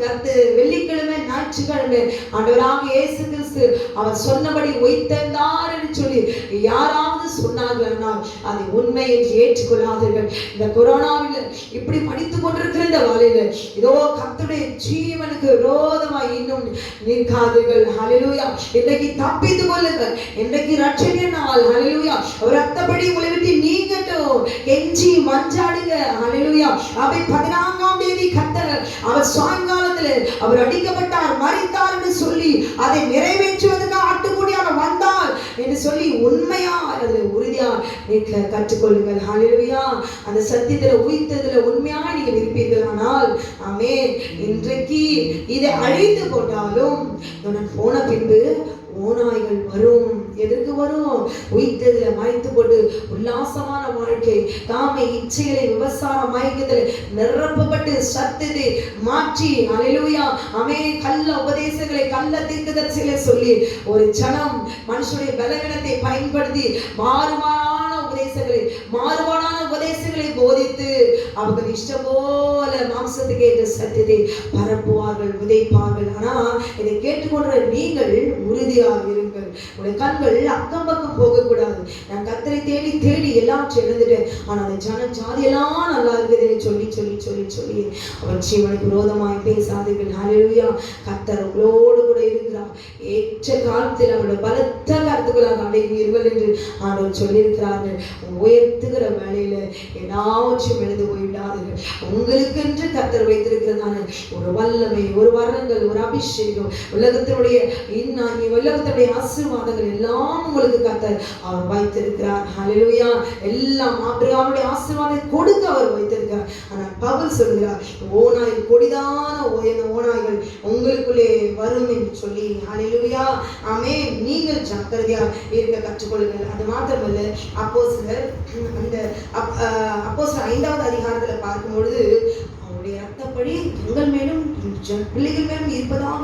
கர்த்து வெள்ளிக்கிழமை ஞாயிற்றுக்கிழமை ஆண்டவராக இயேசு கிறிஸ்து அவர் சொன்னபடி உயிர்த்தெழுந்தார் என்று சொல்லி யாராவது சொன்னார்கள் அதை உண்மை என்று ஏற்றுக்கொள்ளாதீர்கள். இந்த கொரோனாவில் இப்படி படித்துக் கொண்டிருக்கிற இந்த வேளையில இதோ கர்த்தருடைய ஜீவனுக்கு விரோதமாய் இன்னும் நிற்காதீர்கள். ஹல்லேலூயா. இன்றைக்கு தப்பித்துக் கொள்ளுங்கள். இன்றைக்கு ரட்சணிய நாள். ஹல்லேலூயா. ரத்தப்படி உங்களை விட்டு நீங்கட்டும். எஞ்சி மஞ்சாடுங்க. ஹல்லேலூயா. அவை 14ஆம் தேதி கர்த்தர் அவர் சாயங்காலத்தில் அவர் அடிக்கப்பட்டார், மரித்தார் என்று சொல்லி அதை நிறைவேற்றுவதற்கு ஆட்டுக்குடியாக வந்தார் என்று சொல்லி உண்மையா அதில் உறுதியா நிற்க கற்றுக்கொள்ளுங்கள். ஹல்லேலூயா. அந்த சத்தியத்தில் உயிர்த்ததில் உண்மையாக நீங்கள் இருப்பீர்கள். ஆனால் ஆமென். இன்றைக்கு இதை அழித்து போட்டாலும் போன பின்பு ஓநாய்கள் வரும். எதற்கு வரும்? உயிர்த்ததில மறைத்து போட்டு உல்லாசமான வாழ்க்கை, காம இச்சைகளை, விவசாய மயக்கத்தில் நிரப்பப்பட்டு சத்தத்தை மாற்றி ஹல்லேலூயா ஆமென் கள்ள உபதேசங்களை, கள்ள தீர்க்கதரிசிகளை சொல்லி ஒரு ஜனம் மனுஷனுடைய பலவீனத்தை பயன்படுத்தி மாறுபாடான உபதேசங்களை போதித்து அவர்கள் இஷ்டம் போல மாம்சத்துக்கு ஏற்ற சத்தியத்தை பரப்புவார்கள், விதைப்பார்கள். ஆனா இதை கேட்டுக்கொண்ட நீங்கள் உறுதியாக இருங்கள். உடைய கண்கள் அக்கம் பக்கம் போகக்கூடாது. நான் கர்த்தரை தேடி தேடி எல்லாவற்றையும் இழந்துட்டேன், ஆனா அந்த ஜாதியெல்லாம் நல்லா இருக்குதுன்னு சொல்லி சொல்லி சொல்லி சொல்லி அவர் ஜீவனுக்கு விரோதமாய் பேசாதீர்கள். ஹல்லேலூயா. கர்த்தர் உங்களோடு கூட இருக்கிறார். ஏற்ற காலத்தில் அவருடைய பலத்த கருத்துக்களாக அடைவீர்கள் என்று ஆண்டவர் சொல்லியிருக்கிறார்கள். உயர்த்துகிற வேலையில எல்லாவற்றையும் எழுந்து போய்விடாதீர்கள். உங்களுக்கு என்று கர்த்தர் வைத்திருக்கிறதான ஒரு வல்லமை, ஒரு வரங்கள், ஒரு அபிஷேகம், உலகத்தினுடைய ஆசீர்வாதங்கள் எல்லாம் உங்களுக்கு கர்த்தர் அவர் வைத்திருக்கிறார். ஹல்லேலூயா. எல்லாம் ஆபிரகாமுடைய ஆசீர்வாதத்தை கொடுக்க அவர் வைத்திருக்கிறார். ஆனால் பவுல் சொல்கிறார், ஓநாய் கொடிதான ஓநாய்கள் உங்களுக்குள்ளே வரும் என்று சொல்லி. ஹல்லேலூயா ஆமென். நீங்கள் ஜாக்கிரதையா இருக்க கற்றுக்கொள்ளுங்கள். அது மாத்திரமல்ல, அப்போஸ்தலர் அந்த அப்போஸ்தலர் 5வது அதிகாரத்துல பார்க்கும் பொழுது அவருடைய ரத்தப்படி எங்கள் மேலும் பிள்ளைகள் மேலும் இருப்பதாக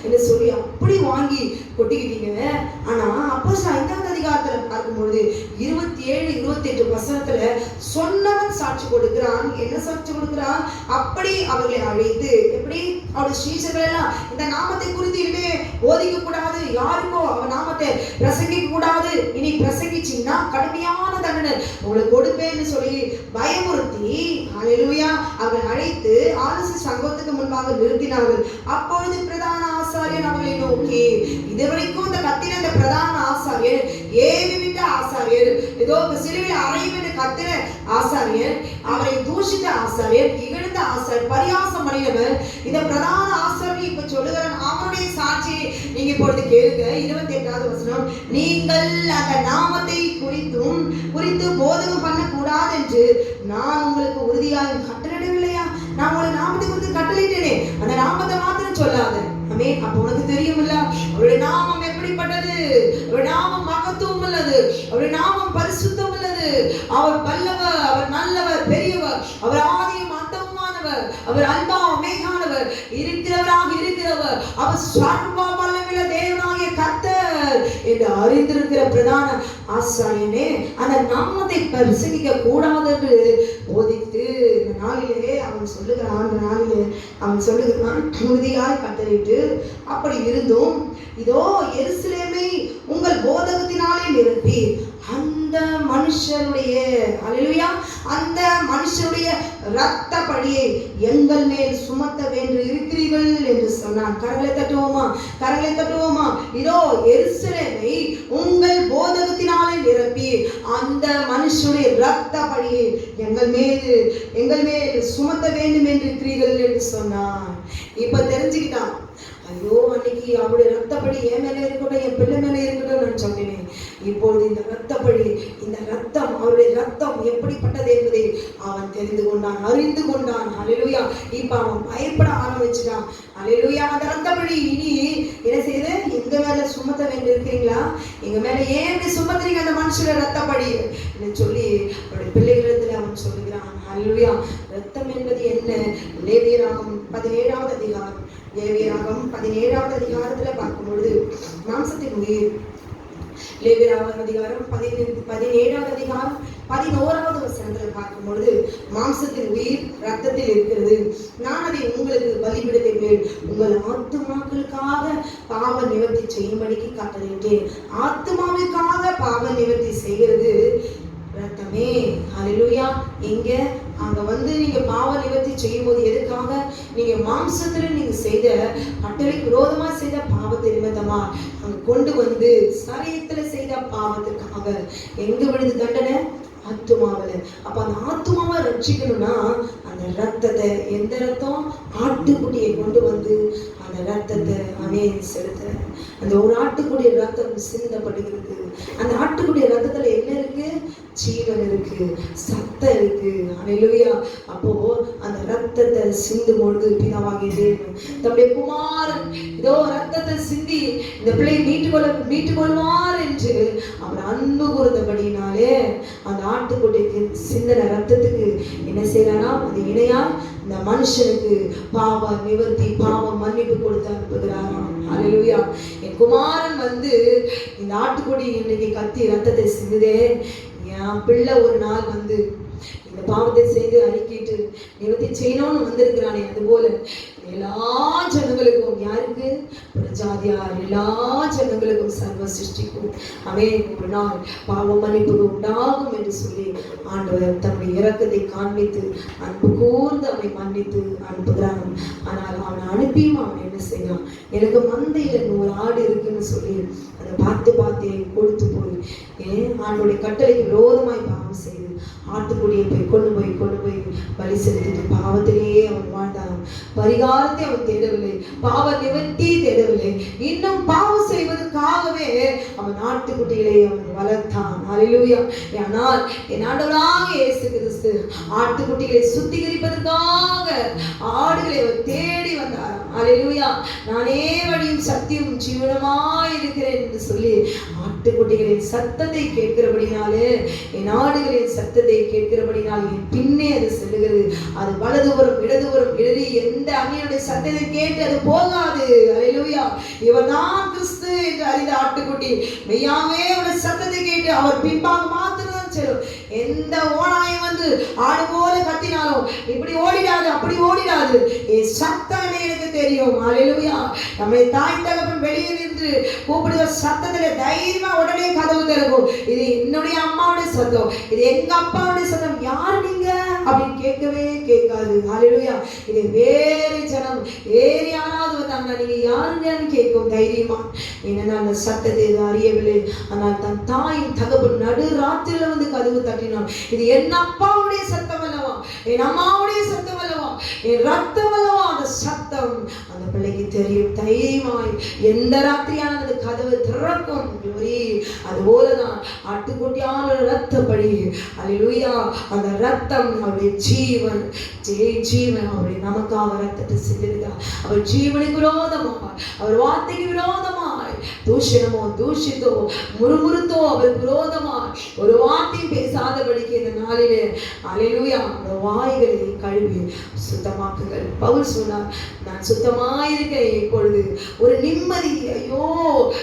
என்று சொல்லி அப்படி வாங்கி கொட்டிக்கிட்டீங்க. ஆனா அப்போஸ்தலர் 5வது அதிகாரத்துல பார்க்கும்பொழுது 27-28 வசனத்துல சொன்னவன் சாட்சி கொடுக்கிறான். என்ன சாட்சி கொடுக்கிறான்? அப்படி அவர்களை அழைத்து, எப்படி அவருடைய சீஷர்கள் எல்லாம் இந்த நாமத்தை குறித்து இனிமே போதிக்க கூடாது, யாருக்கோ அவர் நாமத்தை பிரசங்கிக்க கூடாது, இனி பிரசங்கிச்சீங்கன்னா கடுமையான தண்டனை உங்களுக்கு கொடுப்பேன்னு சொல்லி பயமுறுத்தி ஹல்லேலூயா அவர்கள் அழைத்து ஆலோசனை சங்கத்துக்கு முன்பாக நிறுத்தினார்கள். அப்பொழுது பிரதான ஆசாரியன் அவர்களை நோக்கி, இதுவரைக்கும் இந்த கத்தின இந்த பிரதான ஆசாரியர், ஏவி விட்ட ஆசாரியர், ஏதோ சிலுவையில் அறையும் என்று கத்தின ஆசாரியர், அவரை தூஷித்த ஆசாரியர், இகழ்ந்த ஆசாரியர், பரியாசம் பண்ணினவர், இந்த பிரதான ஆசாரியர் இப்ப சொல்லுகிறான். அவருடைய சாட்சி நீங்க இப்பொழுது கேளுங்க. 28வது வசனம், நீங்கள் அந்த நாமத்தை குறித்து போதகம் பண்ணக்கூடாது என்று நான் உங்களுக்கு உறுதியாக கட்டளையிடவில்லையா? நான் உங்களுக்கு நாமத்தை குறித்து கட்டளையிட்டேனே, அந்த நாமத்தை மாத்திரம் சொல்லாத. ஆமென். அப்ப உனக்கு தெரியுமில்ல அவருடைய நாமம் எப்படிப்பட்டது? அவருடைய நாமம் மகத்துவம் உள்ளது, அவருடைய நாமம் பரிசுத்தம் உள்ளது. அவர் வல்லவர், அவர் நல்லவர், பெரியவர், அவர் ஆதியும் அந்தமுமானவர், அவர் அல்பா ஒமேகானவர், இருக்கிறவர், அவர் சர்வ வல்லமையுள்ள தேவனாகிய கர்த்தர் என்று அறிந்திருக்கிற பிரதான ஆசாரியனே அந்த நாமத்தை பிரசங்கிக்க கூடாது என்று போதித்து இந்த நாளிலே அவன் சொல்லுகிறான் உறுதியாய் கட்டளையிட்டு, அப்படி இருந்தும் இதோ எருசலேமை உங்கள் போதகத்தினாலே நிரப்பி அந்த மனுஷனுடைய ஹல்லேலூயா அந்த மனுஷனுடைய இரத்த பழியை எங்கள் மேல் சுமத்த வேண்டி இருக்கிறீர்கள் என்று சொன்னான். கரங்களை தட்டுவோமா? இதோ எருசலேமை உங்கள் போதகத்தினாலே நிரப்பி அந்த மனுஷனுடைய இரத்த பழியை எங்கள் மேல் சுமத்த வேண்டும் என்று இருக்கிறீர்கள் என்று சொன்னான். இப்ப தெரிஞ்சுக்கிட்டான். ஐயோ, அன்னைக்கு அவருடைய ரத்தப்படி என் மேலே இருக்கட்டும், என் பிள்ளை மேலே இருக்கட்டும் நான் சொன்னேன். இப்பொழுது இந்த ரத்தப்படி, இந்த ரத்தம், அவருடைய ரத்தம் எப்படிப்பட்டது என்பதை அவன் தெரிந்து கொண்டான், அறிந்து கொண்டான். ஹல்லேலூயா. இப்ப அவன் பயப்பட ஆரம்பிச்சுட்டான். ஹல்லேலூயா. அந்த ரத்தப்படி இனி என்ன செய்யுது? எங்க மேல சுமத்த வேண்டி இருக்கிறீங்களா? எங்க மேல ஏன் சுமத்துறீங்க அந்த மனுஷன ரத்தப்படி சொல்லி அவருடைய பிள்ளைகளிடத்துல அவன் சொல்லுகிறான். ஹல்லேலூயா. ரத்தம் என்பது என்ன? லேவியராகமம் 17வது அதிகாரம் லேவியராகமம் 17வது அதிகாரத்துல பார்க்கும் பொழுது மாம்சத்தின் உயிர். லேவியராகமம் அதிகாரம் 17வது அதிகாரம் 11வது வசனத்துல பார்க்கும் பொழுது மாம்சத்தின் உயிர் ரத்தத்தில் இருக்கிறது. நான் அதை உங்களுக்கு பலிபீடத்தின் உங்கள் ஆத்துமாக்களுக்காக பாவ நிவர்த்தி செய்யும்படிக்கு கட்டளையிட்டேன். ஆத்துமாவுக்காக பாவ நிவர்த்தி செய்கிறது ரத்தமே. ஹல்லேலூயா. இங்க அங்க நீங்க பாவ நிவர்த்தி செய்யும் போது எதுக்காக? நீங்க மாம்சத்துல நீங்க செய்த கட்டளைக்கு விரோதமா செய்த பாவத்தை நிமித்தமா அங்க கொண்டு சரீரத்துல செய்த பாவத்துக்காக எங்க விடுது தண்டனை? ஆத்துமாவில. அப்ப அந்த ஆத்துமாவை ரட்சிக்கணும்னா அந்த ரத்தத்தை, எந்த ரத்தம்? ஆட்டுக்குட்டியை கொண்டு அந்த ரத்தத்தை செலுத்த. அந்த ஒரு ஆட்டுக்குடிய ரத்தம் சிந்தப்படுகிறது. அந்த ஆட்டுக்குடிய ரத்தத்துல என்ன இருக்கு? ஜீவன் இருக்கு, சத்தம் இருக்கு. ஹல்லேலூயா. அப்போ அந்த ரத்தத்தை சிந்தும் பொழுது பிதாவாகிய தேவன் தம்முடைய குமாரன் இதோ ரத்தத்தை சிந்தி இந்த பிள்ளை மீட்டுக் கொள்வார் என்று அவர் அன்பு கூர்ந்தபடினாலே அந்த ஆட்டுக்குட்டிக்கு சிந்தன ரத்தத்துக்கு என்ன செய்யறானா? அது இணையா இந்த மனுஷனுக்கு பாவ நிவர்த்தி, பாவ மன்னிப்பு கொடுத்து அனுப்புகிறாராம். ஹல்லேலூயா. என் குமாரன் இந்த ஆட்டுக்குடி இன்னைக்கு கத்தி ரத்தத்தை சிந்துதே, என் பிள்ளை ஒரு நாள் இந்த பாவத்தை செய்து அறிக்கிட்டு நிவர்த்தி செய்யணும்னு வந்திருக்கிறானே, அது போல எல்லா ஜனங்களுக்கும், யாருக்கு? பிரஜாதியார் எல்லா ஜனங்களுக்கும் சர்வ சிருஷ்டிக்கும் அவன் ஒரு நாள் பாவ மன்னிப்பு உண்டாகும் என்று சொல்லி ஆண்டவர் தன்னுடைய இரக்கத்தை காண்பித்து அன்பு கூர்ந்து அவனை மன்னித்து அனுப்புகிறான். ஆனால் அவனை அனுப்பியும் அவன் என்ன செய்யலாம்? எனக்கு மந்தையில 100 ஆடு இருக்குன்னு சொல்லி அதை பார்த்து கொடுத்து போய் ஆண்டோடைய கட்டளைக்கு விரோதமாய் பாவம் செய்து ஆட்டுக்குடியை கொண்டு போய் பலி செலுத்திட்டு பாவத்திலேயே அவன் வாழ்ந்தான். பரிகாரத்தை அவன் தேடவில்லை, பாவ நிவர்த்தி தேடவில்லை. இன்னும் பாவம் செய்வதற்காகவே அவன் ஆட்டுக்குட்டிகளை அவன் வளர்த்தான். ஹல்லேலூயா. ஆனால் என் ஆண்டவராகிய இயேசு கிறிஸ்து ஆட்டுக்குட்டிகளை சுத்திகரிப்பதற்காக ஆடுகளை அவர் தேடி வந்தார். ஹல்லேலூயா. நானே வழியும் சத்தியம் ஜீவனமாய் இருக்கிறேன் என்று சொல்லி ஆட்டுக்குட்டிகளின் சத்தத்தை கேட்கிறபடினாலே, என் ஆடுகளின் சத்தத்தை கேட்கிறபடினால் என் பின்னே அது செல்லுகிறது. அது வலதுபுறம் இடதுபுறம் இடறி எந்த அந்நியனுடைய சத்தத்தை கேட்டு அது போகாது. ஹல்லேலூயா. இவர் தான் கிறிஸ்து என்று அறிந்த ஆட்டுக்குட்டி மெய்யாவே அவருடைய சத்தத்தை கேட்டு அவர் பின்பாக மாத்திரம் செல்லும். எந்த ஓனாயம் ஆடு போல கத்தினாலும் இப்படி ஓடிடாது, அப்படி ஓடிடாது. என் சத்தம் எனக்கு தெரியும். ஹல்லேலூயா. நம்மை தாய் தகப்பன் வெளியே நின்று கூப்பிடுகிற சத்தத்துல தைரியமா உடனே கதவு திறக்கும். இது என்னுடைய அம்மாவுடைய சத்தம், இது எங்க அப்பாவுடைய சத்தம். யார் நீங்க அப்படின்னு கேட்கவே கேட்காது. ஹல்லேலூயா. இது வேறு ஜனம் வேறு யாராவது வந்தாங்க, நீங்க யாருங்கன்னு கேட்கும் தைரியமா. ஏன்னா அந்த சத்தத்தை அறியவில்லை. ஆனால் தன் தாயின் தகப்பன் நடு ராத்திரில கதவு தட்டினான். இது என் அப்பாவுடைய சத்தம் அல்லவா, என் அம்மாவுடைய சத்தம் அல்லவா, என் ரத்தம் அல்லவா. அந்த சத்தம் அந்த பிள்ளைக்கு தெரியும். தைரியமாய் எந்த ராத்திரியான கதவு திறக்கும். அது போலதான் ஆட்டுக்குட்டியான ரத்தப்படி. ஹல்லேலூயா. அந்த ரத்தம் அவருடைய ஜீவன், ஜீவன் அவருடைய நமக்காக ரத்தத்தை சிந்திருந்தார். அவர் ஜீவனுக்கு விரோதமாய், அவர் வார்த்தைக்கு விரோதமாய் தூஷணமோ தூஷித்தோ முறுமுறுத்தோ அவர் விரோதமாய் ஒரு வார்த்தையும் பேசாதபடிக்கு இந்த நாளிலே ஹல்லேலூயா அந்த வாய்களை கழுவி சுத்தமாக்குங்கள். பவுல் சொன்னார், நான் சுத்தமாயிருக்கிறேன் இப்பொழுது. ஒரு நிம்மதி. ஐயோ,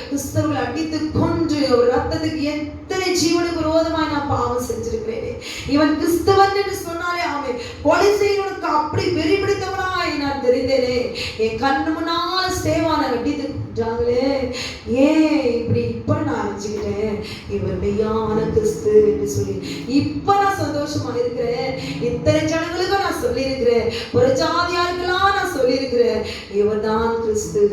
கிறிஸ்தவர்கள் அடித்து கொன்று அவர் ரத்தத்துக்கு எத்தனை ஜீவனுக்கு விரோதமாய் நான் பாவம் செஞ்சிருக்கிறேன். இவன் கிறிஸ்தவன் என்று சொன்னாலே அவன் கொலை செய்வனுக்கு அப்படி வெறி பிடித்தவனாய் நான் தெரிந்தேனே. என் கண்ணு முன்னால் ஸ்தேவானை அடித்து கொன்றாங்களே, ஏன் இப்படி இப்ப நான் அறிஞ்சுக்கிட்டேன் இவர் மெய்யான கிறிஸ்து என்று சொல்லி இப்ப நான் சந்தோஷமா இருக்கிறேன். இத்தனை ஜனங்களுக்கு நான் சொல்லி இருக்கிறேன், ஒரு ஜாதியாருக்கெல்லாம் நான் சொல்லி இருக்கிறேன், இவர் தான் கிறிஸ்து,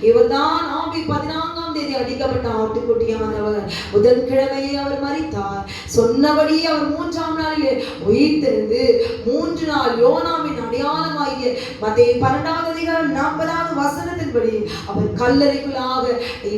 இவர் தான் ஆவி 14ஆம் தேதி அடிக்கப்பட்ட ஆட்டுக்குட்டியானவர். புதன்கிழமையே அவர் மரித்தார், சொன்னபடி அவர் 3ஆம் நாளிலே உயிர்த்தெழுந்து 3 நாள் யோனாவின் அடையாளமாகிய மத்தேயு 12வது அதிகாரம் 40வது வசனத்தின்படி அவர் கல்லறைக்குள்ளாக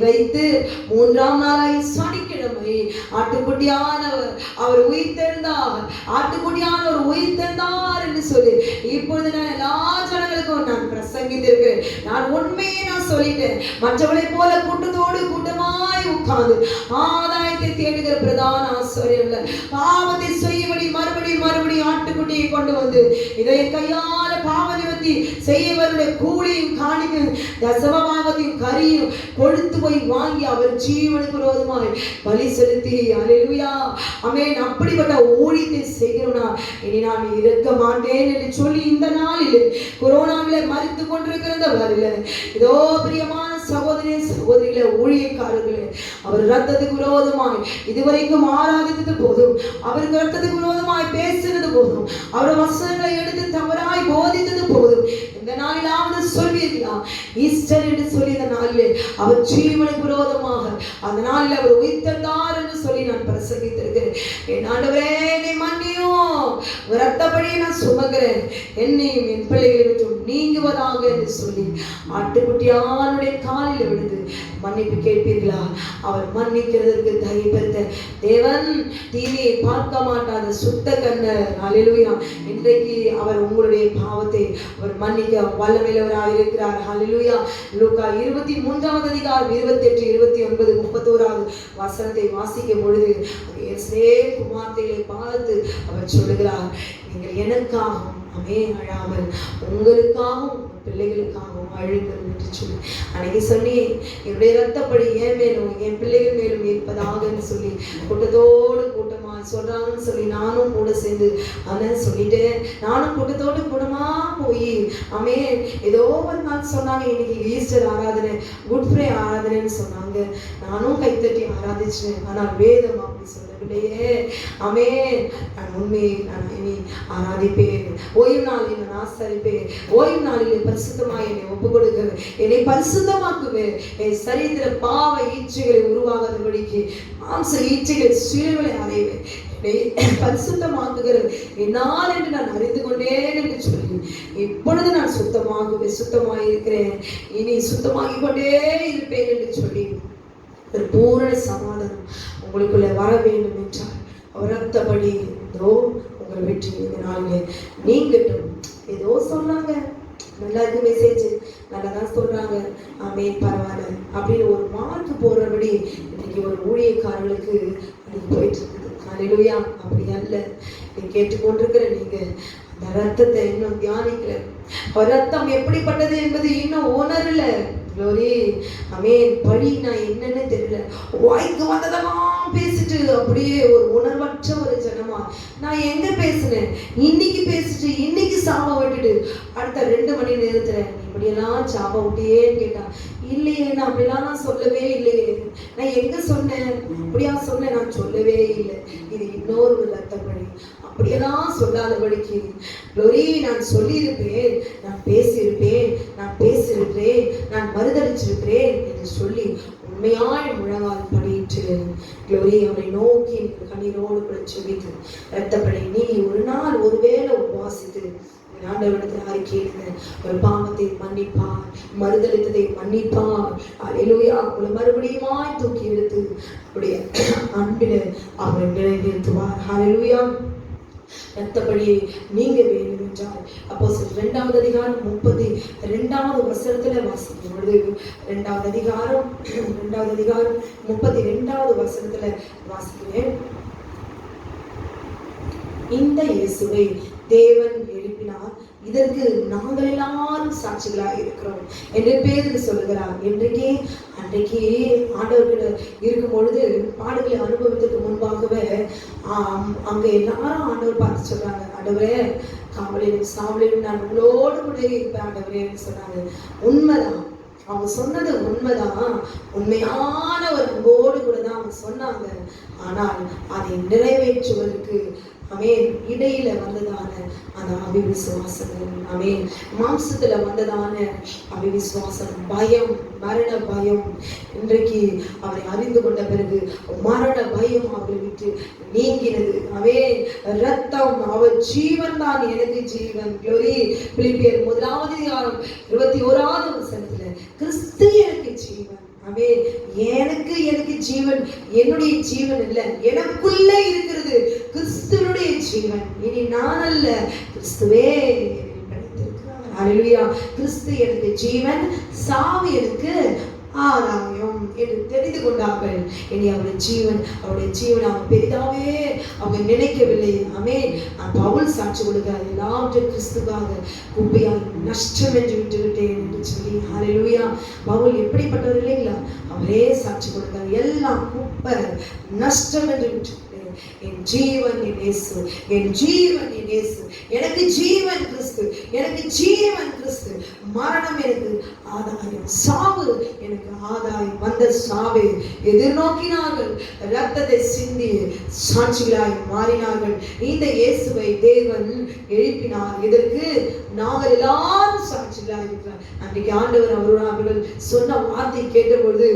வைத்து 3ஆம் நாளாகிய சனிக்கிழமை ஆட்டுக்குட்டியானவர் அவர் உயிர்த்தெழுந்தார், ஆட்டுக்குட்டியானவர் உயிர்த்தெழுந்தார் என்று சொல்லி இப்பொழுது நான் எல்லா ஜனங்களுக்கும் உங்களுக்கும் நான் பிரசங்கித்திருக்கிறேன். நான் உண்மையை நான் சொல்லிட்டேன். மற்றவளை போல கூட்டத்தோடு கூட்டமாய் உட்கார்ந்து ஆதாயத்தை தேடுகிற பிரதான ஆசாரியர்கள் பாவத்தை செய்யபடி மறுபடியும் ஆட்டுக்குட்டியை கொண்டு வந்து இதை கையால பாவ நிவர்த்தி செய்யவருடைய கூலியும் காணிக்கையும் தசமபாகத்தையும் கரியும் கொழுத்து போய் வாங்கி அவர் ஜீவனுக்கு விரோதமாய் பலி செலுத்தி அல்லேலூயா ஆமென் அப்படிப்பட்ட ஊழியத்தை செய்கிறோம்னா இனி நான் இருக்க மாட்டேன் என்று சொல்லி இந்த நாளில் கொரோனாவிலே மரித்து கொண்டிருக்கிறவர்களே இதோ பிரியமான சகோதரிகளே ஊழியக்காரர்களே அவர் ரத்தத்துக்கு விரோதமாய் இதுவரைக்கும் ஆராதித்தது போதும், அவருக்கு ரத்தத்துக்கு விரோதமாய் பேசுறது போதும், அவர் வசனங்களை எடுத்து தவறாய் போதித்தது போதும். இந்த நாளிலாவது சொல்வீர்களா? ஈஸ்டர் என்று சொல்லி இந்த நாளில் அவர் ஜீவனுக்கு விரோதமாக அந்த நாளில் அவர் உயிர்த்தெழுந்தார் என்று சொல்லி நான் பிரசங்கித்திருக்கிறேன். என் ஆண்டவரே என்னை மன்னியும், ரத்தப்படியை நான் சுமக்கிறேன், என்னையும் என் பிள்ளைகளை விட்டு நீங்குவதாக என்று சொல்லி ஆட்டுக்குட்டியானுடைய காலில் விழுந்து மன்னிப்பு கேட்பீர்களா? அவர் மன்னிக்கிறதற்கு தைரியப்படுத்த தேவன் டிவியை பார்க்க மாட்டாத சுத்த கண்ணர். ஹல்லேலூயா. இன்றைக்கு அவர் உங்களுடைய பாவத்தை அவர் மன்னிக்க வல்லமையுள்ளவராக இருக்கிறார். ஹல்லேலூயா. லூக்கா 23வது அதிகாரம் 28, 29, 31வது வசனத்தை வாசிக்கும் பொழுது குமார்த்தைகளை பார்த்து அவர் சொல்லுகிறார், நீங்கள் எனக்காகவும் அழாமல் உங்களுக்காகவும் பிள்ளைகளுக்காகவும் அழுங்கள் என்று சொல்லி அன்னைக்கு சொல்லி என்னுடைய ரத்தப்படி என் மேலும் என் பிள்ளைகள் மேலும் இருப்பதாக சொல்லி கூட்டத்தோடு கூட்டமா சொல்றாங்கன்னு சொல்லி நானும் கூட சேர்ந்து அதான் சொல்லிட்டேன். நானும் கூட்டத்தோடு கூட்டமா போய் ஏதோ ஒரு நாள் சொன்னாங்க, இன்னைக்கு ஈஸ்டர் ஆராதனை, குட் ஃப்ரைடே ஆராதனைன்னு சொன்னாங்க. நானும் கைத்தட்டி ஆராதிச்சேன். ஆனால் வேதம் அப்படி சொல்லவில்லையே. நான் உண்மையை நான் இனி ஆராதிப்பேன், ஓய்வு நாளில் நான் ஆசரிப்பேன், ஓய்வு நாளிலே பரிசுத்தமாய் என்னை ஒப்பு கொடுக்கிறேன், என்னை பரிசுத்தமாக்குவேன், என் சரீரத்தில பாவ ஈச்சைகளை உருவாகாதபடிக்கு மாம்ச ஈச்சைகளை சிலுவையிலே அறைவேன், பரிசுத்தமாக்குகிற என்னால் என்று நான் அறிந்து கொண்டேன் என்று சொல்லி இப்பொழுது நான் சுத்தமாக இருக்கிறேன், இனி சுத்தமாகிக் கொண்டே இருப்பேன் என்று சொல்லி ஒரு பூரண சமாதானம் உங்களுக்குள்ள வர வேண்டும் என்றால் அவர் ரத்தப்படி ஏதோ உங்களை வெற்றி இந்த நாளிலே நீங்கட்டும். ஏதோ சொன்னாங்க, நல்லா இருக்கு மெசேஜ், நல்லா தான் சொல்றாங்க, பரவாயில்ல அப்படின்னு ஒரு மார்க் போடுறபடி இன்னைக்கு ஒரு ஊழியக்காரர்களுக்கு இன்னைக்கு போயிட்டு இருக்குது. ஹல்லேலூயா. அப்படி அல்ல. நீ கேட்டுக்கொண்டிருக்கிற நீங்க அந்த ரத்தத்தை இன்னும் தியானிக்கல, ரத்தம் எப்படிப்பட்டது என்பது இன்னும் உணரல. படி நான் என்னன்னு தெரியல, வாய்க்கு வந்ததெல்லாம் பேசிட்டு அப்படியே ஒரு உணர்வற்ற ஒரு ஜனமா நான் எங்க பேசுனேன், இன்னைக்கு பேசிட்டு இன்னைக்கு சாப விட்டுட்டு அடுத்த 2 மணி நேரத்துல நீ இப்படியெல்லாம் சாப விட்டியேன்னு கேட்டா, இல்லையே நான் அப்படிலாம் நான் சொல்லவே இல்லையே, நான் எங்க சொன்னேன், அப்படியா சொன்னேன், நான் சொல்லவே இல்லை, இது இன்னொரு ரத்தப்படி, அப்படியெல்லாம் சொல்லாதபடிக்கு நான் சொல்லியிருப்பேன், நான் பேசியிருப்பேன், நான் மறுதளிச்சிருக்கிறேன் என்று சொல்லி உண்மையாய் முழங்கால் படியிட்டு அவரை நோக்கி கண்ணீரோடு கூட செபித்து ரத்தப்படி நீ ஒரு நாள் ஒருவேளை உபவாசித்து ஆண்டவரிடத்தில் அறிக்கையிடுங்க, ஒரு பாவத்தை மன்னிப்பார், மறுதளித்ததை மன்னிப்பார். அல்லேலூயா. உங்களை மறுபடியுமாய் தூக்கி எடுத்து அப்படிய அன்பில அவரை நிலைநிறுத்துவார். அல்லேலூயா. ரத்தப்படியை நீங்க வேண்டும் என்றால் அப்போஸ்தலர் 2வது அதிகாரம் 32வது வசனத்துல வாசிக்கும் பொழுது 2வது அதிகாரம் 32வது வசனத்துல வாசிக்கிறேன். இந்த இயேசுவை தேவன் எழுப்பினார், இதற்கு நாங்கள் எல்லாரும் சாட்சிகளாக இருக்கிறோம் என்று பேருக்கு சொல்லுகிறார். அன்றைக்கு ஆண்டவர்கிட்ட இருக்கும் பொழுது பாடுகளை அனுபவத்துக்கு முன்பாகவே அங்க எல்லாரும் ஆண்டவர் பார்த்து சொல்றாங்க, ஆண்டவரே காவலிலும் சாவலிலும் நான் உங்களோடு கூட இருப்பேன் ஆண்டவரேன்னு சொன்னாங்க. உண்மைதான், அவங்க சொன்னது உண்மைதான், உண்மையான ஒரு அன்போடு கூட தான் அவங்க சொன்னாங்க. ஆனால் அதை நிறைவேற்றுவதற்கு இடையில வந்ததான அந்த அவிவிசுவாசங்கள், மாம்சத்துல வந்ததான அவிவிசுவாசம், பயம், மரண பயம். இன்றைக்கு அவரை அறிந்து கொண்ட பிறகு மரண பயம் அவரை விட்டு நீங்கினது. ரத்தம், அவர் ஜீவன் தான் எனக்கு ஜீவன். பிலிப்பியர் 1வது அதிகாரம் 21வது வசனத்துல கிறிஸ்து எனக்கு ஜீவன். எனக்கு ஜீவன் என்னுடைய ஜீவன் இல்ல, எனக்குள்ள இருக்கிறது கிறிஸ்துவனுடைய ஜீவன். இனி நான் அல்ல, கிறிஸ்துவே கிடைத்திருக்கிறார். ஹல்லேலூயா. கிறிஸ்து எனக்கு ஜீவன், சாவு எனக்கு ஆதாயம் என்று தெரிந்து கொண்டார்கள். இனி அவருடைய ஜீவன் அவங்க பெரிதாவே அவங்க நினைக்கவில்லை. ஆமென். பவுல் சாட்சி கொடுக்கிறார், எல்லாவற்றையும் கிறிஸ்துவாக குப்பையாக நஷ்டம் என்று விட்டுவிட்டேன் என்று சொல்லி. ஹல்லேலூயா. பவுல் எப்படிப்பட்டவர் இல்லைங்களா? அவரே சாட்சி கொடுக்கிறார், எல்லாம் குப்பை நஷ்டம் என்று விட்டு என் ஜீவன் என் இயேசு, என் ஜீவன் என் இயேசு, எனக்கு ஜீவன் கிறிஸ்து, எனக்கு ஜீவன் கிறிஸ்து. மரணம் எனக்கு ஆதாயம், சாவு எனக்கு ஆதாயம். வந்த சாவை எதிர்நோக்கினார்கள், ரத்தத்தை சிந்தி சாட்சிகளாய் மாறினார்கள். இந்த இயேசுவை தேவன் எழுப்பினார். இதற்கு நாங்கள் எல்லாரும் சாட்சிகளாய் இருக்கிறார். அன்றைக்கு ஆண்டவர் அவர்கள் சொன்ன வார்த்தை கேட்டபொழுது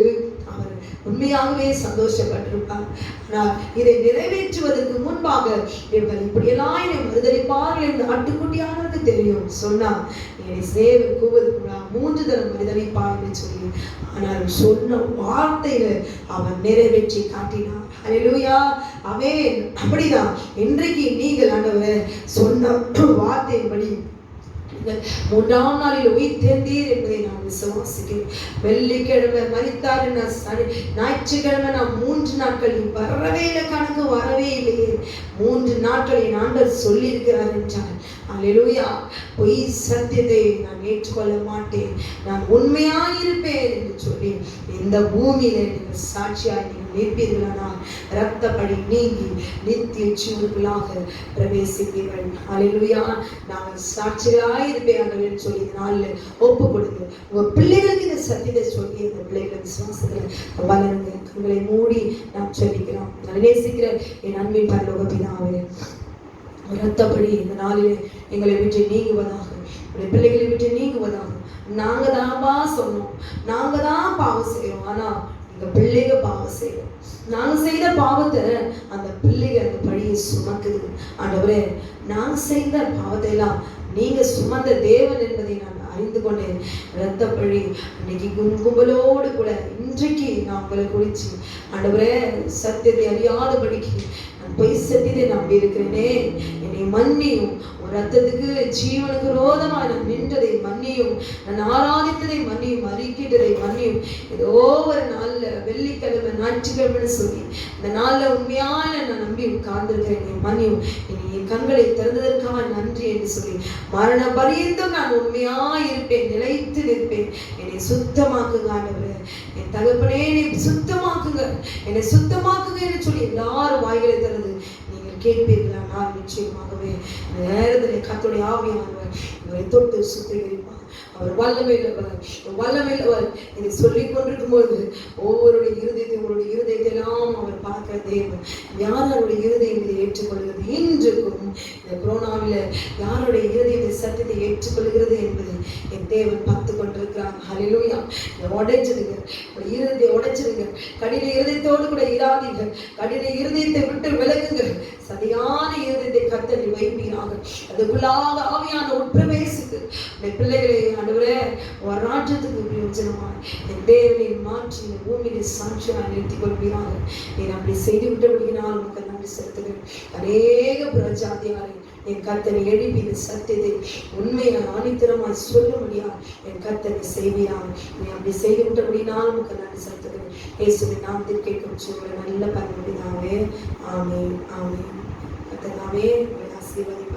அவர் உண்மையாகவே சந்தோஷப்பட்டிருப்பார். ஆனால் இதை நிறைவேற்றுவதற்கு முன்பாக இவர்கள் இப்படியெல்லாம் என்னை மறுதளிப்பார்கள் என்று ஆட்டுக்குட்டியானவருக்கு தெரியும். சொன்னா என்னை சேவல் கூவதற்கு 3 தரம் மறுதளிப்பார் என்று சொல்லி, ஆனால் சொன்ன வார்த்தையில அவன் நிறைவேற்றி காட்டினார். ஹல்லேலூயா. ஆமென். அப்படிதான் இன்றைக்கு நீங்கள் ஆண்டவரே சொன்ன வார்த்தையின்படி 3ஆம் நாளில் உயிர் தேர்ந்தீர் என்பதை நான் விசுவாசிக்கிறேன். வெள்ளிக்கிழமை மரித்தார், ஞாயிற்றுக்கிழமை நான் 3 நாட்கள் வரவே இல்லை, கணக்கு வரவே இல்லையே. 3 நாட்கள் என் ஆண்டவர் சொல்லி இருக்கிறார் என்றார். அல்லேலூயா. பொய் சத்தியத்தை நான் ஏற்றுக்கொள்ள மாட்டேன், நான் உண்மையாயிருப்பேன் என்று சொல்லி இந்த பூமியில நீங்கள் சாட்சியாய் நீங்கள் நிற்பீர்களானால் இரத்தப்படி நீங்கி நித்திய ஜீவனுக்குள்ளாக பிரவேசிப்பீர்கள். அல்லேலூயா. நாங்கள் சாட்சியாய் இருப்பேன் என்று சொல்லி இந்த நாளில் ஒப்பு கொடுங்க. உங்க பிள்ளைகளுக்கு இந்த சத்தியத்தை சொல்லி இந்த பிள்ளைகளை விசுவாசங்களை வளருங்க. கண்களை மூடி நாம் சொல்லிக்கிறோம். நான் நேசிக்கிற என் அன்பின் பரலோக பிதாவே, ரத்தப்படி இந்த நாளிலே எங்களை விட்டு நீங்குவதாக, பிள்ளைகளை விட்டு நீங்குவதாக. நாங்க தான்ப்பா சொன்னோம், நாங்க தான் பாவம் செய்யறோம், ஆனா எங்க பிள்ளைங்க பாவம் செய்யறோம். நாங்க செய்த பாவத்தை அந்த பிள்ளைங்க அந்த பழியை சுமக்குது. ஆண்டவரே, நாங்க செய்த பாவத்தை எல்லாம் நீங்க சுமந்த தேவன் என்பதை நான் அறிந்து கொண்டேன். இரத்த பழி இன்னைக்கு கும்பலோடு கூட இன்றைக்கு நான் உங்களை குறிச்சு ஆண்டவரே சத்தியத்தை அறியாதபடிக்கு நான் பொய் சத்தியத்தை நம்பி இருக்கிறேனே, என்னை மன்னியும். ஒரு ரத்தத்துக்கு ஜீவனுக்கு விரோதமாக நான் நின்றதை மன்னியும், நான் ஆராதித்ததை மன்னியும், அறிக்கிட்டதை மன்னியும். ஏதோ ஒரு நாள்ல வெள்ளிக்கிழமை ஞாயிற்றுக்கிழமைன்னு சொல்லி இந்த நாள்ல உண்மையான நான் நம்பி உட்கார்ந்திருக்கிறேன், என்னை மன்னியும். என் கண்களை திறந்ததற்காக நன்றி என்று சொல்லி மரண பரியந்தம் நான் உண்மையாயிருப்பேன், நிலைத்து நிற்பேன். என்னை சுத்தமாக்குங்க ஆண்டவரே, என் தகப்பனே என்னை சுத்தமாக்குங்க, என்னை சுத்தமாக்குங்க என்று சொல்லி எல்லாரும் வாய்களை திறந்து நீங்கள் கேட்பீர்களா? நான் நிச்சயமாகவே நேரத்தில் கர்த்தருடைய ஆவியானவர் இவரை தொட்டு சுத்திகரிப்பார். அவர் வல்லமையுள்ளவர் இதை சொல்லிக் கொண்டிருக்கும் பொழுது ஒவ்வொருடைய இருதயத்தை, உங்களுடைய இருதயத்தை எல்லாம் அவர் பார்க்கிற தேவன். யாருடைய இருதயம் இதை ஏற்றுக்கொள்கிறது, இன்றுக்கும் இந்த கொரோனாவில யாருடைய இருதயம் இந்த சத்தியத்தை ஏற்றுக்கொள்கிறது என்பதை என் தேவன் பார்த்து கொண்டிருக்கிறார். ஹல்லேலூயா. உடைச்சிடுங்க, இருதயத்தை உடைச்சிடுங்க. கடின இருதயத்தோடு கூட இராதீங்க, கடின இருதயத்தை விட்டு விலகுங்க. சரியான இருதயத்தை கர்த்தர் வைப்பீராக. அதுக்குள்ளாக ஆவியான உட்பிரவேசித்து பிள்ளைகளை ஆண்டவரே ஒரு ராஜ்யத்துக்கு பிரயோஜனமாக என் தேவனை மாற்றி இந்த பூமியில சாட்சியாக நிறுத்திக் கொள்வீராக. நீ அப்படி செய்து விட்டபடியினால் உனக்கு நன்றி செலுத்துகிறேன். அநேக புறஜாதியாரை என் கர்த்தனை எழுப்பி இந்த சத்தியத்தை உண்மையை ஆணித்தரமாய் சொல்லும்படியா என் கர்த்தனை செய்வீராக. நீ அப்படி செய்து விட்டபடினால் உனக்கு நன்றி செலுத்துகிறேன். இயேசுவின் நாமத்தில் கேட்கும் சொல்ல நல்ல பயன்படுத்தினாவே. ஆமென். ஆமென். கர்த்தர் தாமே ஆசீர்வதிப்பார்.